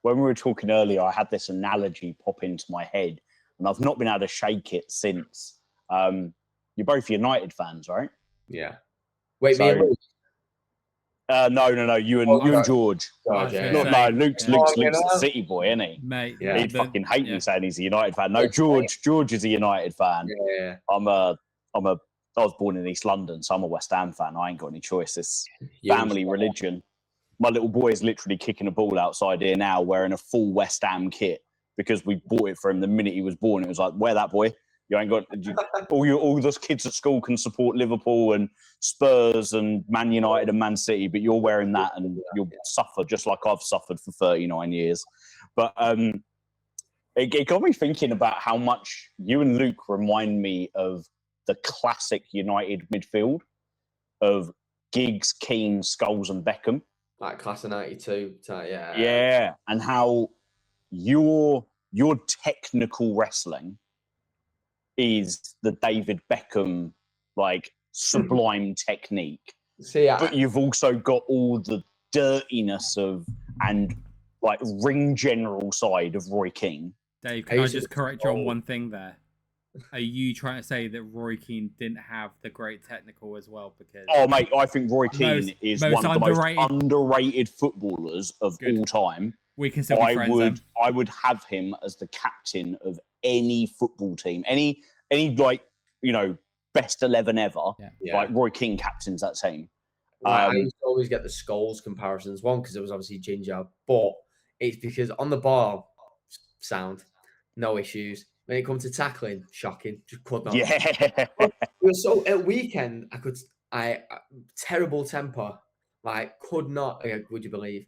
When we were talking earlier, I had this analogy pop into my head, and I've not been able to shake it since. You're both United fans, right? Yeah. Wait, So, me and Luke? No. You and George. God, I yeah. was No, gonna Luke's say, the City boy, isn't he? mate. Yeah. He'd fucking hate me saying he's a United fan. No, Yeah. George is a United fan. Yeah. I was born in East London, so I'm a West Ham fan. I ain't got any choice. It's Yeah, family religion. My little boy is literally kicking a ball outside here now, wearing a full West Ham kit because we bought it for him the minute he was born. It was like, wear that, boy. You ain't got all those kids at school can support Liverpool and Spurs and Man United and Man City, but you're wearing that and you'll suffer just like I've suffered for 39 years. But it got me thinking about how much you and Luke remind me of the classic United midfield of Giggs, Keane, Scholes and Beckham. Like class of 92. Yeah. Yeah. And how your technical wrestling is the David Beckham, like, sublime technique. See, but you've also got all the dirtiness and like ring general side of Roy Keane. Dave, can I just correct you on one thing there? Are you trying to say that Roy Keane didn't have the great technical as well? Because mate, I think Roy Keane is one of the most underrated footballers of all time. We can still be friends. I would have him as the captain of any football team, any like, you know, best 11 ever. Yeah. Like Roy Keane captains that team. I used to always get the Scholes comparisons. One, because it was obviously ginger, but it's because on the ball, sound, no issues. When it comes to tackling, shocking. Just could not. Yeah. It was so at weekend, I terrible temper. Like, could not, would you believe?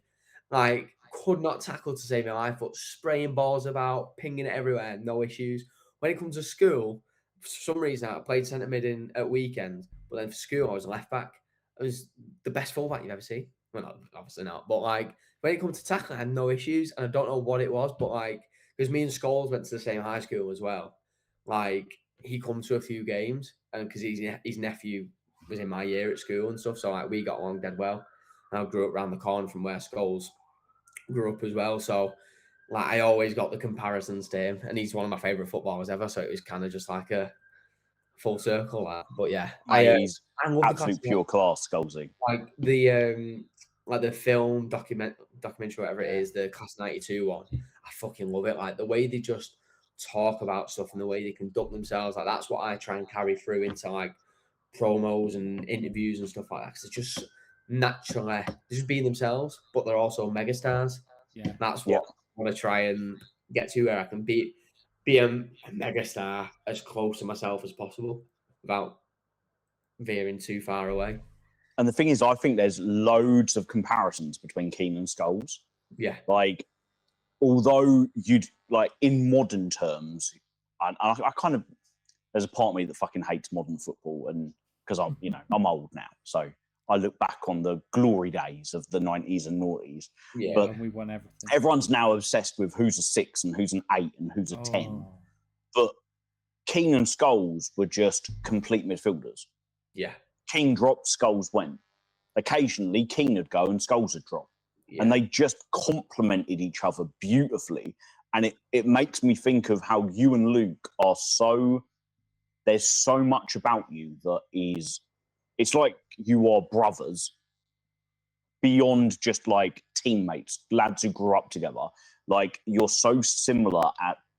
Like, could not tackle to save my life, but spraying balls about, pinging it everywhere, no issues. When it comes to school, for some reason, I played centre mid at weekend, but then for school, I was left back. It was the best fullback you've ever seen. Well, not, obviously not, but like, when it comes to tackling, I had no issues, and I don't know what it was, but like, because me and Scholes went to the same high school as well. Like, he come to a few games, and because his nephew was in my year at school and stuff, so like we got along dead well. And I grew up around the corner from where Scholes grew up as well, so like I always got the comparisons to him, and he's one of my favorite footballers ever. So it was kind of just like a full circle. But yeah, he's absolute pure class, Scholesy. Like the film documentary, whatever it is, the Class 92 one. I fucking love it. Like the way they just talk about stuff and the way they conduct themselves. Like that's what I try and carry through into like promos and interviews and stuff like that. Because it's just naturally just being themselves, but they're also megastars. Yeah, that's what I want to try and get to, where I can be a megastar as close to myself as possible without veering too far away. And the thing is, I think there's loads of comparisons between Keane and Scholes. Yeah. Like, although you'd, like, in modern terms, I kind of, there's a part of me that fucking hates modern football, and because I'm old now, so I look back on the glory days of the 90s and noughties. Yeah, but we won everything. Everyone's now obsessed with who's a 6 and who's an 8 and who's a 10. But Keane and Scholes were just complete midfielders. Yeah. Keane dropped, Scholes went. Occasionally, Keane would go and Scholes would drop. Yeah. And they just complemented each other beautifully. And it makes me think of how you and Luke are there's so much about you that is, it's like you are brothers beyond just like teammates, lads who grew up together. Like you're so similar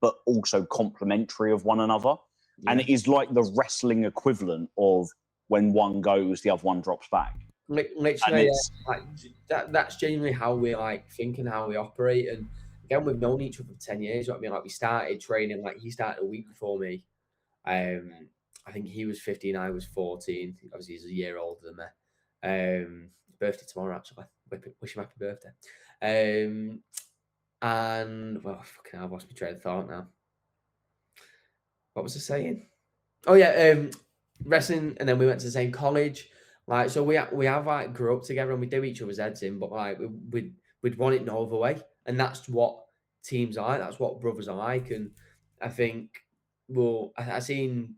but also complementary of one another. Yeah. And it is like the wrestling equivalent of when one goes, the other one drops back. Literally, it's like that's genuinely how we like think and how we operate. And again, we've known each other for 10 years. You know what I mean? Like we started training, like he started a week before me. I think he was 15, I was 14. Obviously, he's a year older than me. Birthday tomorrow, actually. Wish him happy birthday. And well, fucking hell, I've lost my train of thought now. What was I saying? Oh yeah, wrestling, and then we went to the same college. Like, so we have like grew up together, and we do each other's heads in, but like we'd want it no other way, and that's what teams are like. That's what brothers are like, and I think I seen.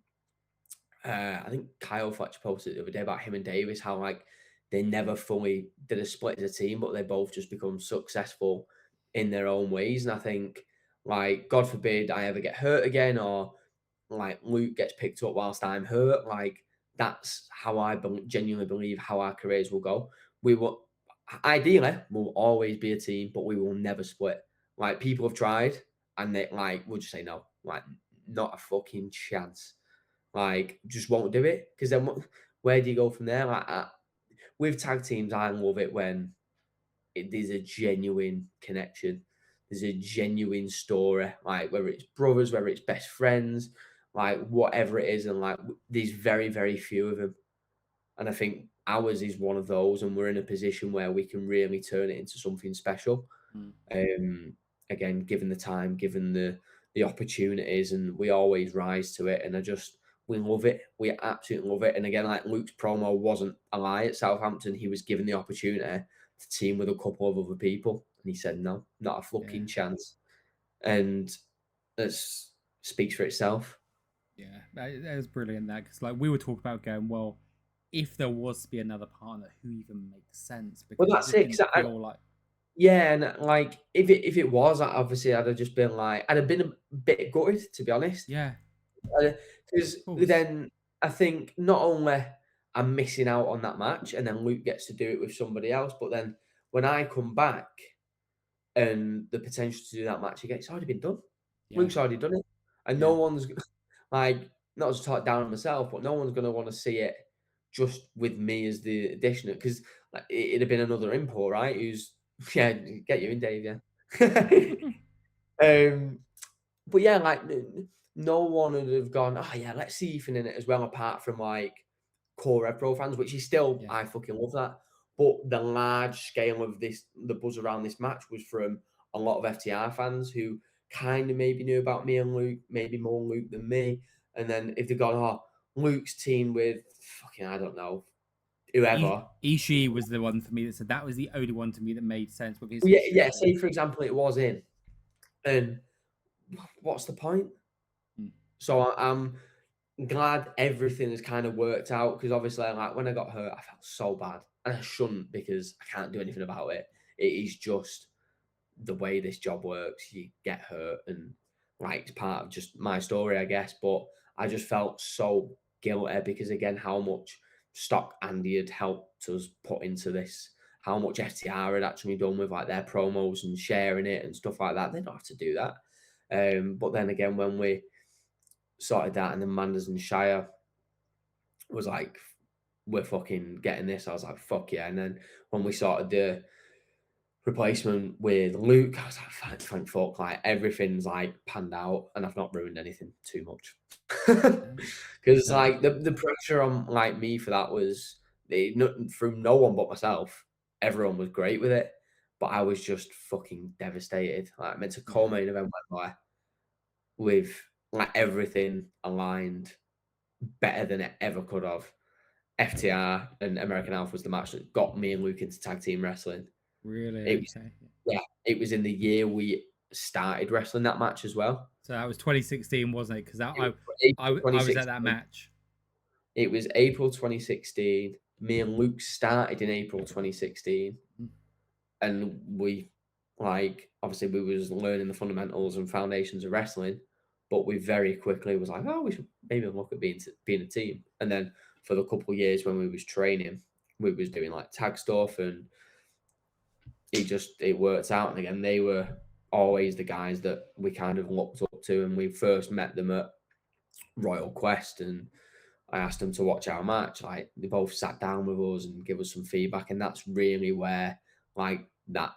I think Kyle Fletcher posted the other day about him and Davis, how like they never fully did a split as a team, but they both just become successful in their own ways. And I think, like, God forbid I ever get hurt again, or like Luke gets picked up whilst I'm hurt. Like that's how I genuinely believe how our careers will go. We will ideally will always be a team, but we will never split. Like people have tried, and they like we'll just say no, like not a fucking chance. Like just won't do it because then where do you go from there? Like with tag teams, I love it when there's a genuine connection. There's a genuine story, like whether it's brothers, whether it's best friends, like whatever it is, and like there's very, very few of them. And I think ours is one of those, and we're in a position where we can really turn it into something special. Again, given the time, given the opportunities, and we always rise to it. And we love it. We absolutely love it. And again, like Luke's promo wasn't a lie at Southampton. He was given the opportunity to team with a couple of other people, and he said no, not a fucking chance. And that speaks for itself. Yeah, that was brilliant. That because like we were talking about going, well, if there was to be another partner, who even makes sense? Because Well, that's it. Yeah, and like if it was, obviously I'd have just been like, I'd have been a bit gutted, to be honest. Yeah, because then I think not only I'm missing out on that match, and then Luke gets to do it with somebody else, but then when I come back and the potential to do that match again, it's already been done. Yeah. Luke's already done it, and no one's like not to talk down on myself, but no one's going to want to see it just with me as the addition, because like, it'd have been another import, right? Who's get you in, Dave, but yeah, like no one would have gone, oh yeah, let's see Ethan in it as well, apart from like core RevPro fans, which is still I fucking love that. But the large scale of the buzz around this match was from a lot of FTR fans who kind of maybe knew about me and Luke, maybe more Luke than me. And then if they've gone, oh, Luke's team with fucking, I don't know, whoever. Ishii was the one for me that said that was the only one to me that made sense with his. Yeah. Say for example, it was in, and what's the point? So I'm glad everything has kind of worked out, because obviously, like when I got hurt, I felt so bad, and I shouldn't, because I can't do anything about it. It is just the way this job works. You get hurt, and like it's part of just my story, I guess. But I just felt so guilty because again, how much stock Andy had helped us put into this, how much FTR had actually done with like their promos and sharing it and stuff like that. They don't have to do that. But then again, when we sorted that, and then Manders and Shire was like, we're fucking getting this, I was like, fuck yeah. And then when we sorted the replacement with Luke, I was like, thank fuck, like everything's like panned out, and I've not ruined anything too much. Because like the pressure on like me for that was from no one but myself. Everyone was great with it, but I was just fucking devastated. Like I meant to co-main event went by with like everything aligned better than it ever could have. FTR and American Alpha was the match that got me and Luke into tag team wrestling. Really? It was in the year we started wrestling that match as well. So that was 2016, wasn't it? Because I was at that match. It was April 2016. Me and Luke started in April 2016, and we like obviously we was learning the fundamentals and foundations of wrestling, but we very quickly was like, oh, we should maybe look at being a team. And then for the couple of years when we was training, we was doing like tag stuff, and it worked out. And again, they were always the guys that we kind of looked up to, and we first met them at Royal Quest, and I asked them to watch our match. Like they both sat down with us and give us some feedback, and that's really where like that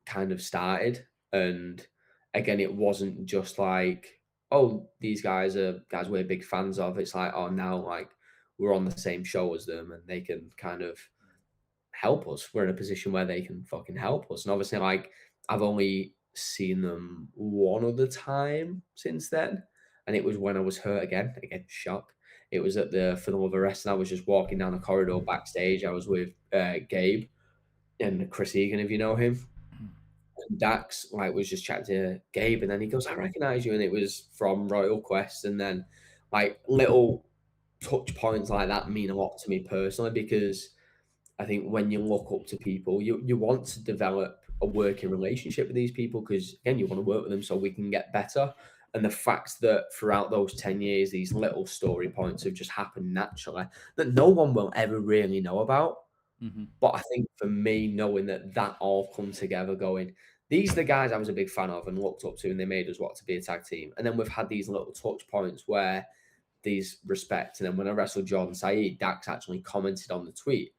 kind of started. And again, it wasn't just like, oh, these guys are guys we're big fans of. It's like, oh, now like we're on the same show as them, and they can kind of help us. We're in a position where they can fucking help us. And obviously, like I've only seen them one other time since then, and it was when I was hurt again. Again, shock. It was at the For the Love of Wrestling. I was just walking down the corridor backstage. I was with Gabe and Chris Egan, if you know him. And Dax like was just chatting to Gabe, and then he goes, "I recognize you," and it was from Royal Quest. And then like little touch points like that mean a lot to me personally, because I think when you look up to people, you want to develop a working relationship with these people, because again, you want to work with them so we can get better. And the fact that throughout those 10 years, these little story points have just happened naturally that no one will ever really know about. Mm-hmm. But I think for me, knowing that all come together, going, these are the guys I was a big fan of and looked up to, and they made us want to be a tag team. And then we've had these little touch points where these respect. And then when I wrestled Jordan Saeed, Dax actually commented on the tweet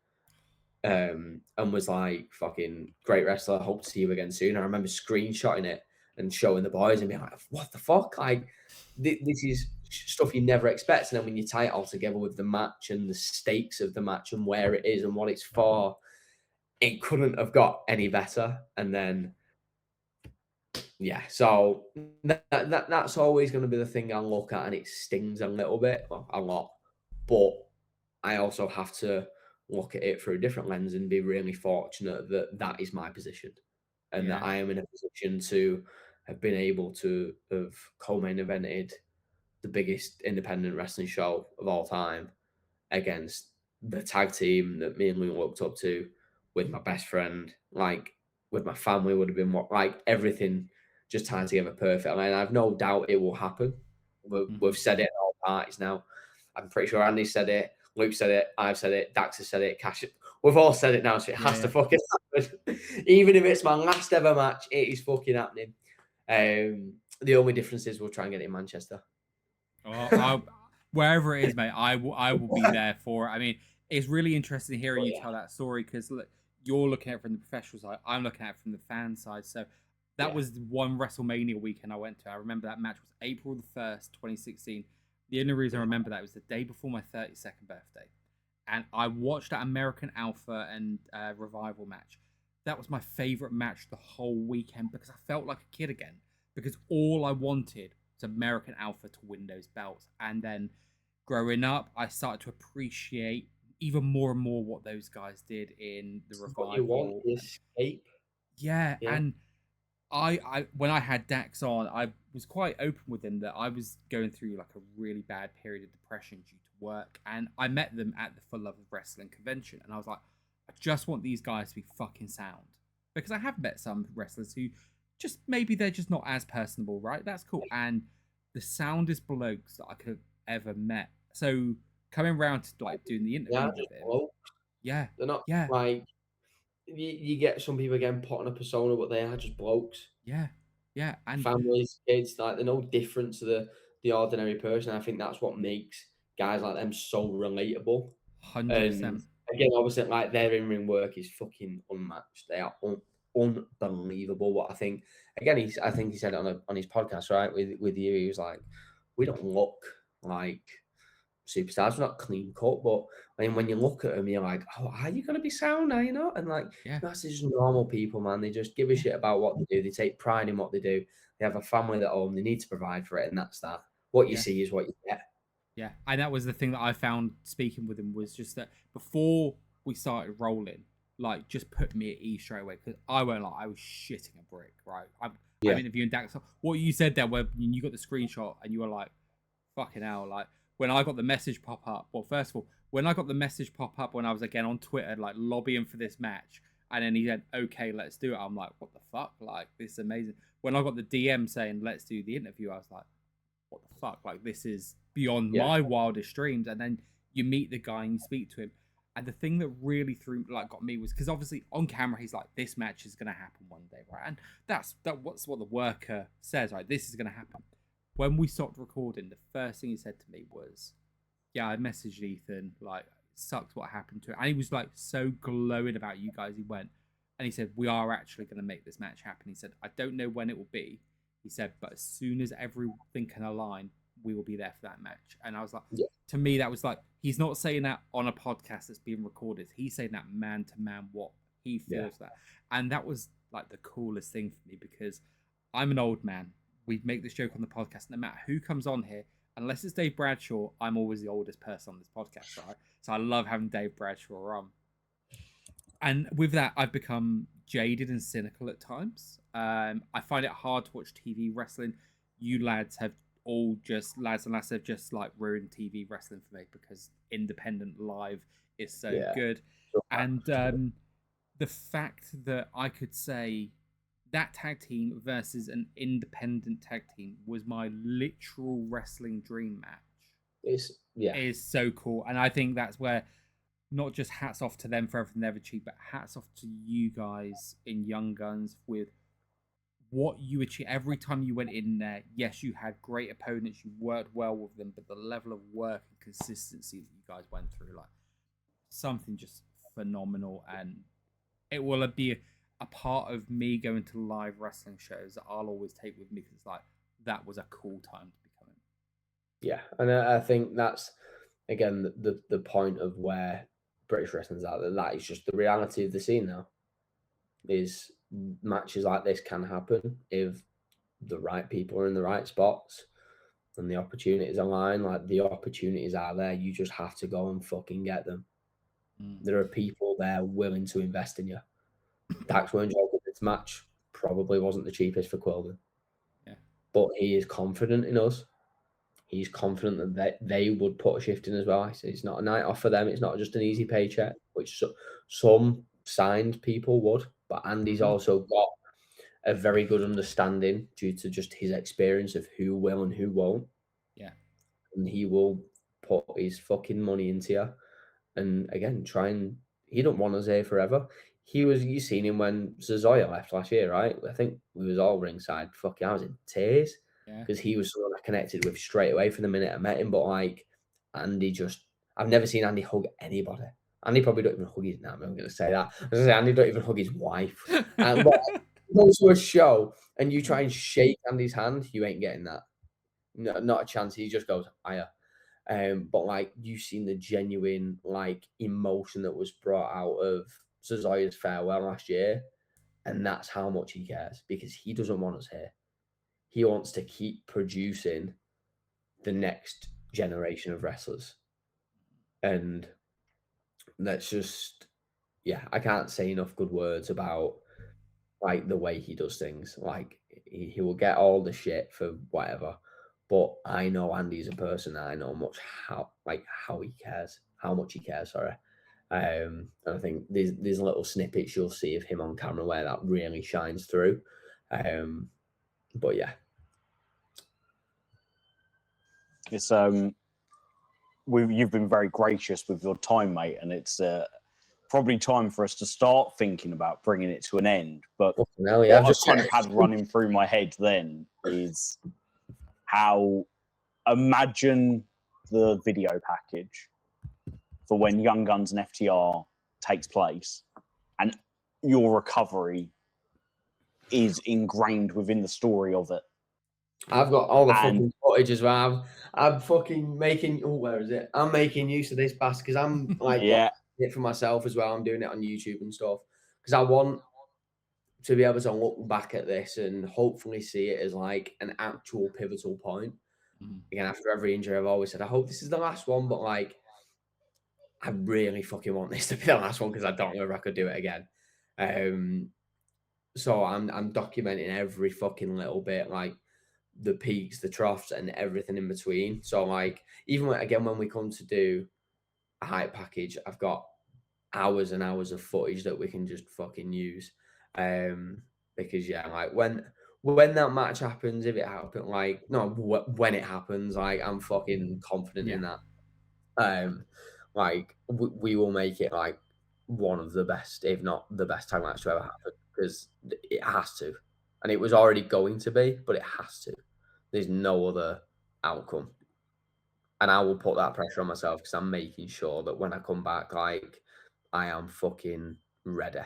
and was like, fucking great wrestler, hope to see you again soon. I remember screenshotting it and showing the boys and being like, what the fuck? Like, this is stuff you never expect. And then when you tie it all together with the match and the stakes of the match and where it is and what it's for, it couldn't have got any better. And then, yeah, so that's always going to be the thing I look at, and it stings a little bit, well, a lot. But I also have to look at it through a different lens and be really fortunate that that is my position, and that I am in a position to have been able to have co-main evented the biggest independent wrestling show of all time against the tag team that me and Luke looked up to, with my best friend, like with my family would have been what, like everything just tied together perfectly. And I've no doubt it will happen. We've said it in all parties now. I'm pretty sure Andy said it, Luke said it, I've said it, Dax has said it, Cash, we've all said it now, so it has to fucking happen. Even if it's my last ever match, it is fucking happening. The only difference is we'll try and get it in Manchester. Wherever it is, mate, I will be there for it. I mean, it's really interesting hearing you tell that story, because you're looking at it from the professional side, I'm looking at it from the fan side. So that was one WrestleMania weekend I went to. I remember that match was April the 1st, 2016. The only reason I remember that was the day before my 32nd birthday. And I watched that American Alpha and Revival match. That was my favorite match the whole weekend, because I felt like a kid again. Because all I wanted was American Alpha to win those belts. And then growing up, I started to appreciate even more and more what those guys did in the Revival. What you want, the escape. Yeah, and I when I had Dax on, I was quite open with him that I was going through like a really bad period of depression due to work, and I met them at the For Love of Wrestling convention, and I was like, I just want these guys to be fucking sound, because I have met some wrestlers who just maybe they're just not as personable, right? That's cool. And the soundest blokes that I could have ever met. So coming around to like doing the interview with him, they're not like you get some people again put on a persona, but they are just blokes. And families, kids, like they're no different to the ordinary person. I think that's what makes guys like them so relatable. 100%. Again, obviously, like their in-ring work is fucking unmatched. They are unbelievable. What I think, again, I think he said it on his podcast, right? With you, he was like, we don't look like superstars, we're not clean cut, but I mean, when you look at them, you're like, oh, are you gonna be sound? Are you not? And like, that's just normal people, man. They just give a shit about what they do. They take pride in what they do. They have a family at home. They need to provide for it, and that's that. What you see is what you get. Yeah, and that was the thing that I found speaking with him, was just that before we started rolling, like just put me at ease straight away, because I won't lie, I was shitting a brick, right? I'm interviewing Dax. What you said there, where you got the screenshot and you were like, fucking hell, like when I got the message pop up. Well, first of all, when I got the message pop up when I was again on Twitter, like lobbying for this match, and then he said, okay, let's do it. I'm like, what the fuck? Like, this is amazing. When I got the DM saying, let's do the interview, I was like, what the fuck? Like, this is beyond my wildest dreams. And then you meet the guy and you speak to him. And the thing that really got me was, because obviously on camera, he's like, this match is going to happen one day, right? And that's what the worker says, right? This is going to happen. When we stopped recording, the first thing he said to me was, yeah, I messaged Ethan, like, sucks what happened to it. And he was like so glowing about you guys. He went and he said, we are actually going to make this match happen. He said, I don't know when it will be. He said, but as soon as everything can align, we will be there for that match. And I was like, to me, that was like, he's not saying that on a podcast that's being recorded. He's saying that man to man, what he feels that. And that was like the coolest thing for me, because I'm an old man. We make this joke on the podcast. No matter who comes on here, unless it's Dave Bradshaw, I'm always the oldest person on this podcast, right? So I love having Dave Bradshaw on. And with that, I've become jaded and cynical at times. I find it hard to watch TV wrestling. You lads have all just, lads and lasses have just like ruined TV wrestling for me, because independent live is so good. And the fact that I could say that tag team versus an independent tag team was my literal wrestling dream match is so cool. And I think that's where, not just hats off to them for everything they've achieved, but hats off to you guys in Young Guns with what you achieved. Every time you went in there, yes, you had great opponents, you worked well with them, but the level of work and consistency that you guys went through, like, something just phenomenal. And it will be a part of me going to live wrestling shows that I'll always take with me, because it's like, that was a cool time to be coming. Yeah, and I think that's, again, the point of where British wrestling's at. That is just the reality of the scene now. Is matches like this can happen if the right people are in the right spots and the opportunities align. Like, the opportunities are there. You just have to go and fucking get them. There are people there willing to invest in you. Dax Wernjold with this match probably wasn't the cheapest for Quilden. But he is confident in us. He's confident that they would put a shift in as well. It's not a night off for them. It's not just an easy paycheck, which some signed people would. But Andy's also got a very good understanding, due to just his experience, of who will and who won't. Yeah. And he will put his fucking money into you. And again, he don't want us here forever. You seen him when Zazoya left last year, right? I think we was all ringside. Fucking, I was in tears. Because he was someone I connected with straight away from the minute I met him. But like, Andy I've never seen Andy hug anybody. Andy probably don't even hug his, I'm going to say that. I was going to say, Andy don't even hug his wife. And but goes to a show and you try and shake Andy's hand, you ain't getting that. No, not a chance. He just goes, hiya. But like, you've seen the genuine like emotion that was brought out of Zazoya's farewell last year. And that's how much he cares, because he doesn't want us here. He wants to keep producing the next generation of wrestlers. And that's just, I can't say enough good words about like the way he does things. Like, he will get all the shit for whatever, but I know Andy's a person. I know how he cares, how much he cares. Sorry. And I think there's little snippets you'll see of him on camera where that really shines through. But yeah. It's you've been very gracious with your time, mate, and it's probably time for us to start thinking about bringing it to an end. But what I've just kind of had running through my head then is how, imagine the video package for when Young Guns and FTR takes place, and your recovery is ingrained within the story of it. I've got all the fucking footage as well. I'm fucking making. Oh, where is it? I'm making use of this bastard, because I'm like it for myself as well. I'm doing it on YouTube and stuff, because I want to be able to look back at this and hopefully see it as like an actual pivotal point. Again, after every injury, I've always said I hope this is the last one, but like, I really fucking want this to be the last one, because I don't know if I could do it again. So I'm documenting every fucking little bit, like the peaks, the troughs, and everything in between. So like, even when we come to do a hype package, I've got hours and hours of footage that we can just fucking use. Because like when that match happens, if it happens, like, no, when it happens, like, I'm fucking confident in that. Like, we will make it like one of the best, if not the best tag match to ever happen, because it has to. And it was already going to be, but it has to. There's no other outcome. And I will put that pressure on myself because I'm making sure that when I come back, like, I am fucking ready.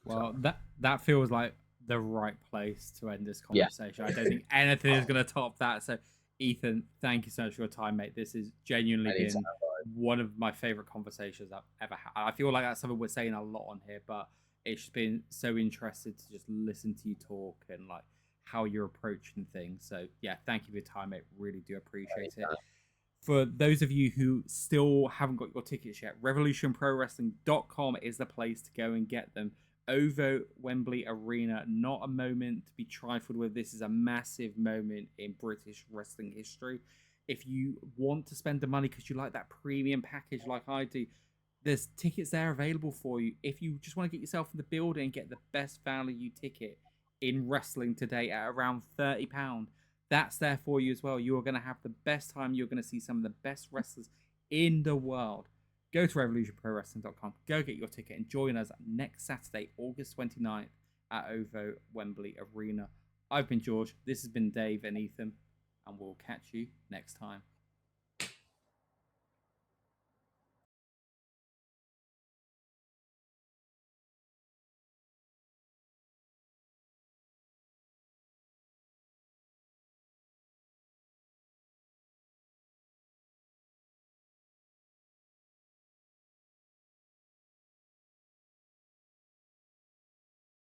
Well, that feels like the right place to end this Yeah. conversation. I don't think anything is going to top that. So, Ethan, thank you so much for your time, mate. This has genuinely Anytime, been one of my favorite conversations I've ever had. I feel like that's something we're saying a lot on here, but it's just been so interesting to just listen to you talk and like how you're approaching things. So, yeah, thank you for your time, mate. Really do appreciate it. For those of you who still haven't got your tickets yet, revolutionprowrestling.com is the place to go and get them. OVO Wembley Arena, not a moment to be trifled with. This is a massive moment in British wrestling history. If you want to spend the money because you like that premium package like I do, there's tickets there available for you. If you just want to get yourself in the building and get the best value ticket in wrestling today at around £30, that's there for you as well. You are going to have the best time. You're going to see some of the best wrestlers in the world. Go to revolutionprowrestling.com. Go get your ticket and join us next Saturday, August 29th at OVO Wembley Arena. I've been George. This has been Dave and Ethan, and we'll catch you next time.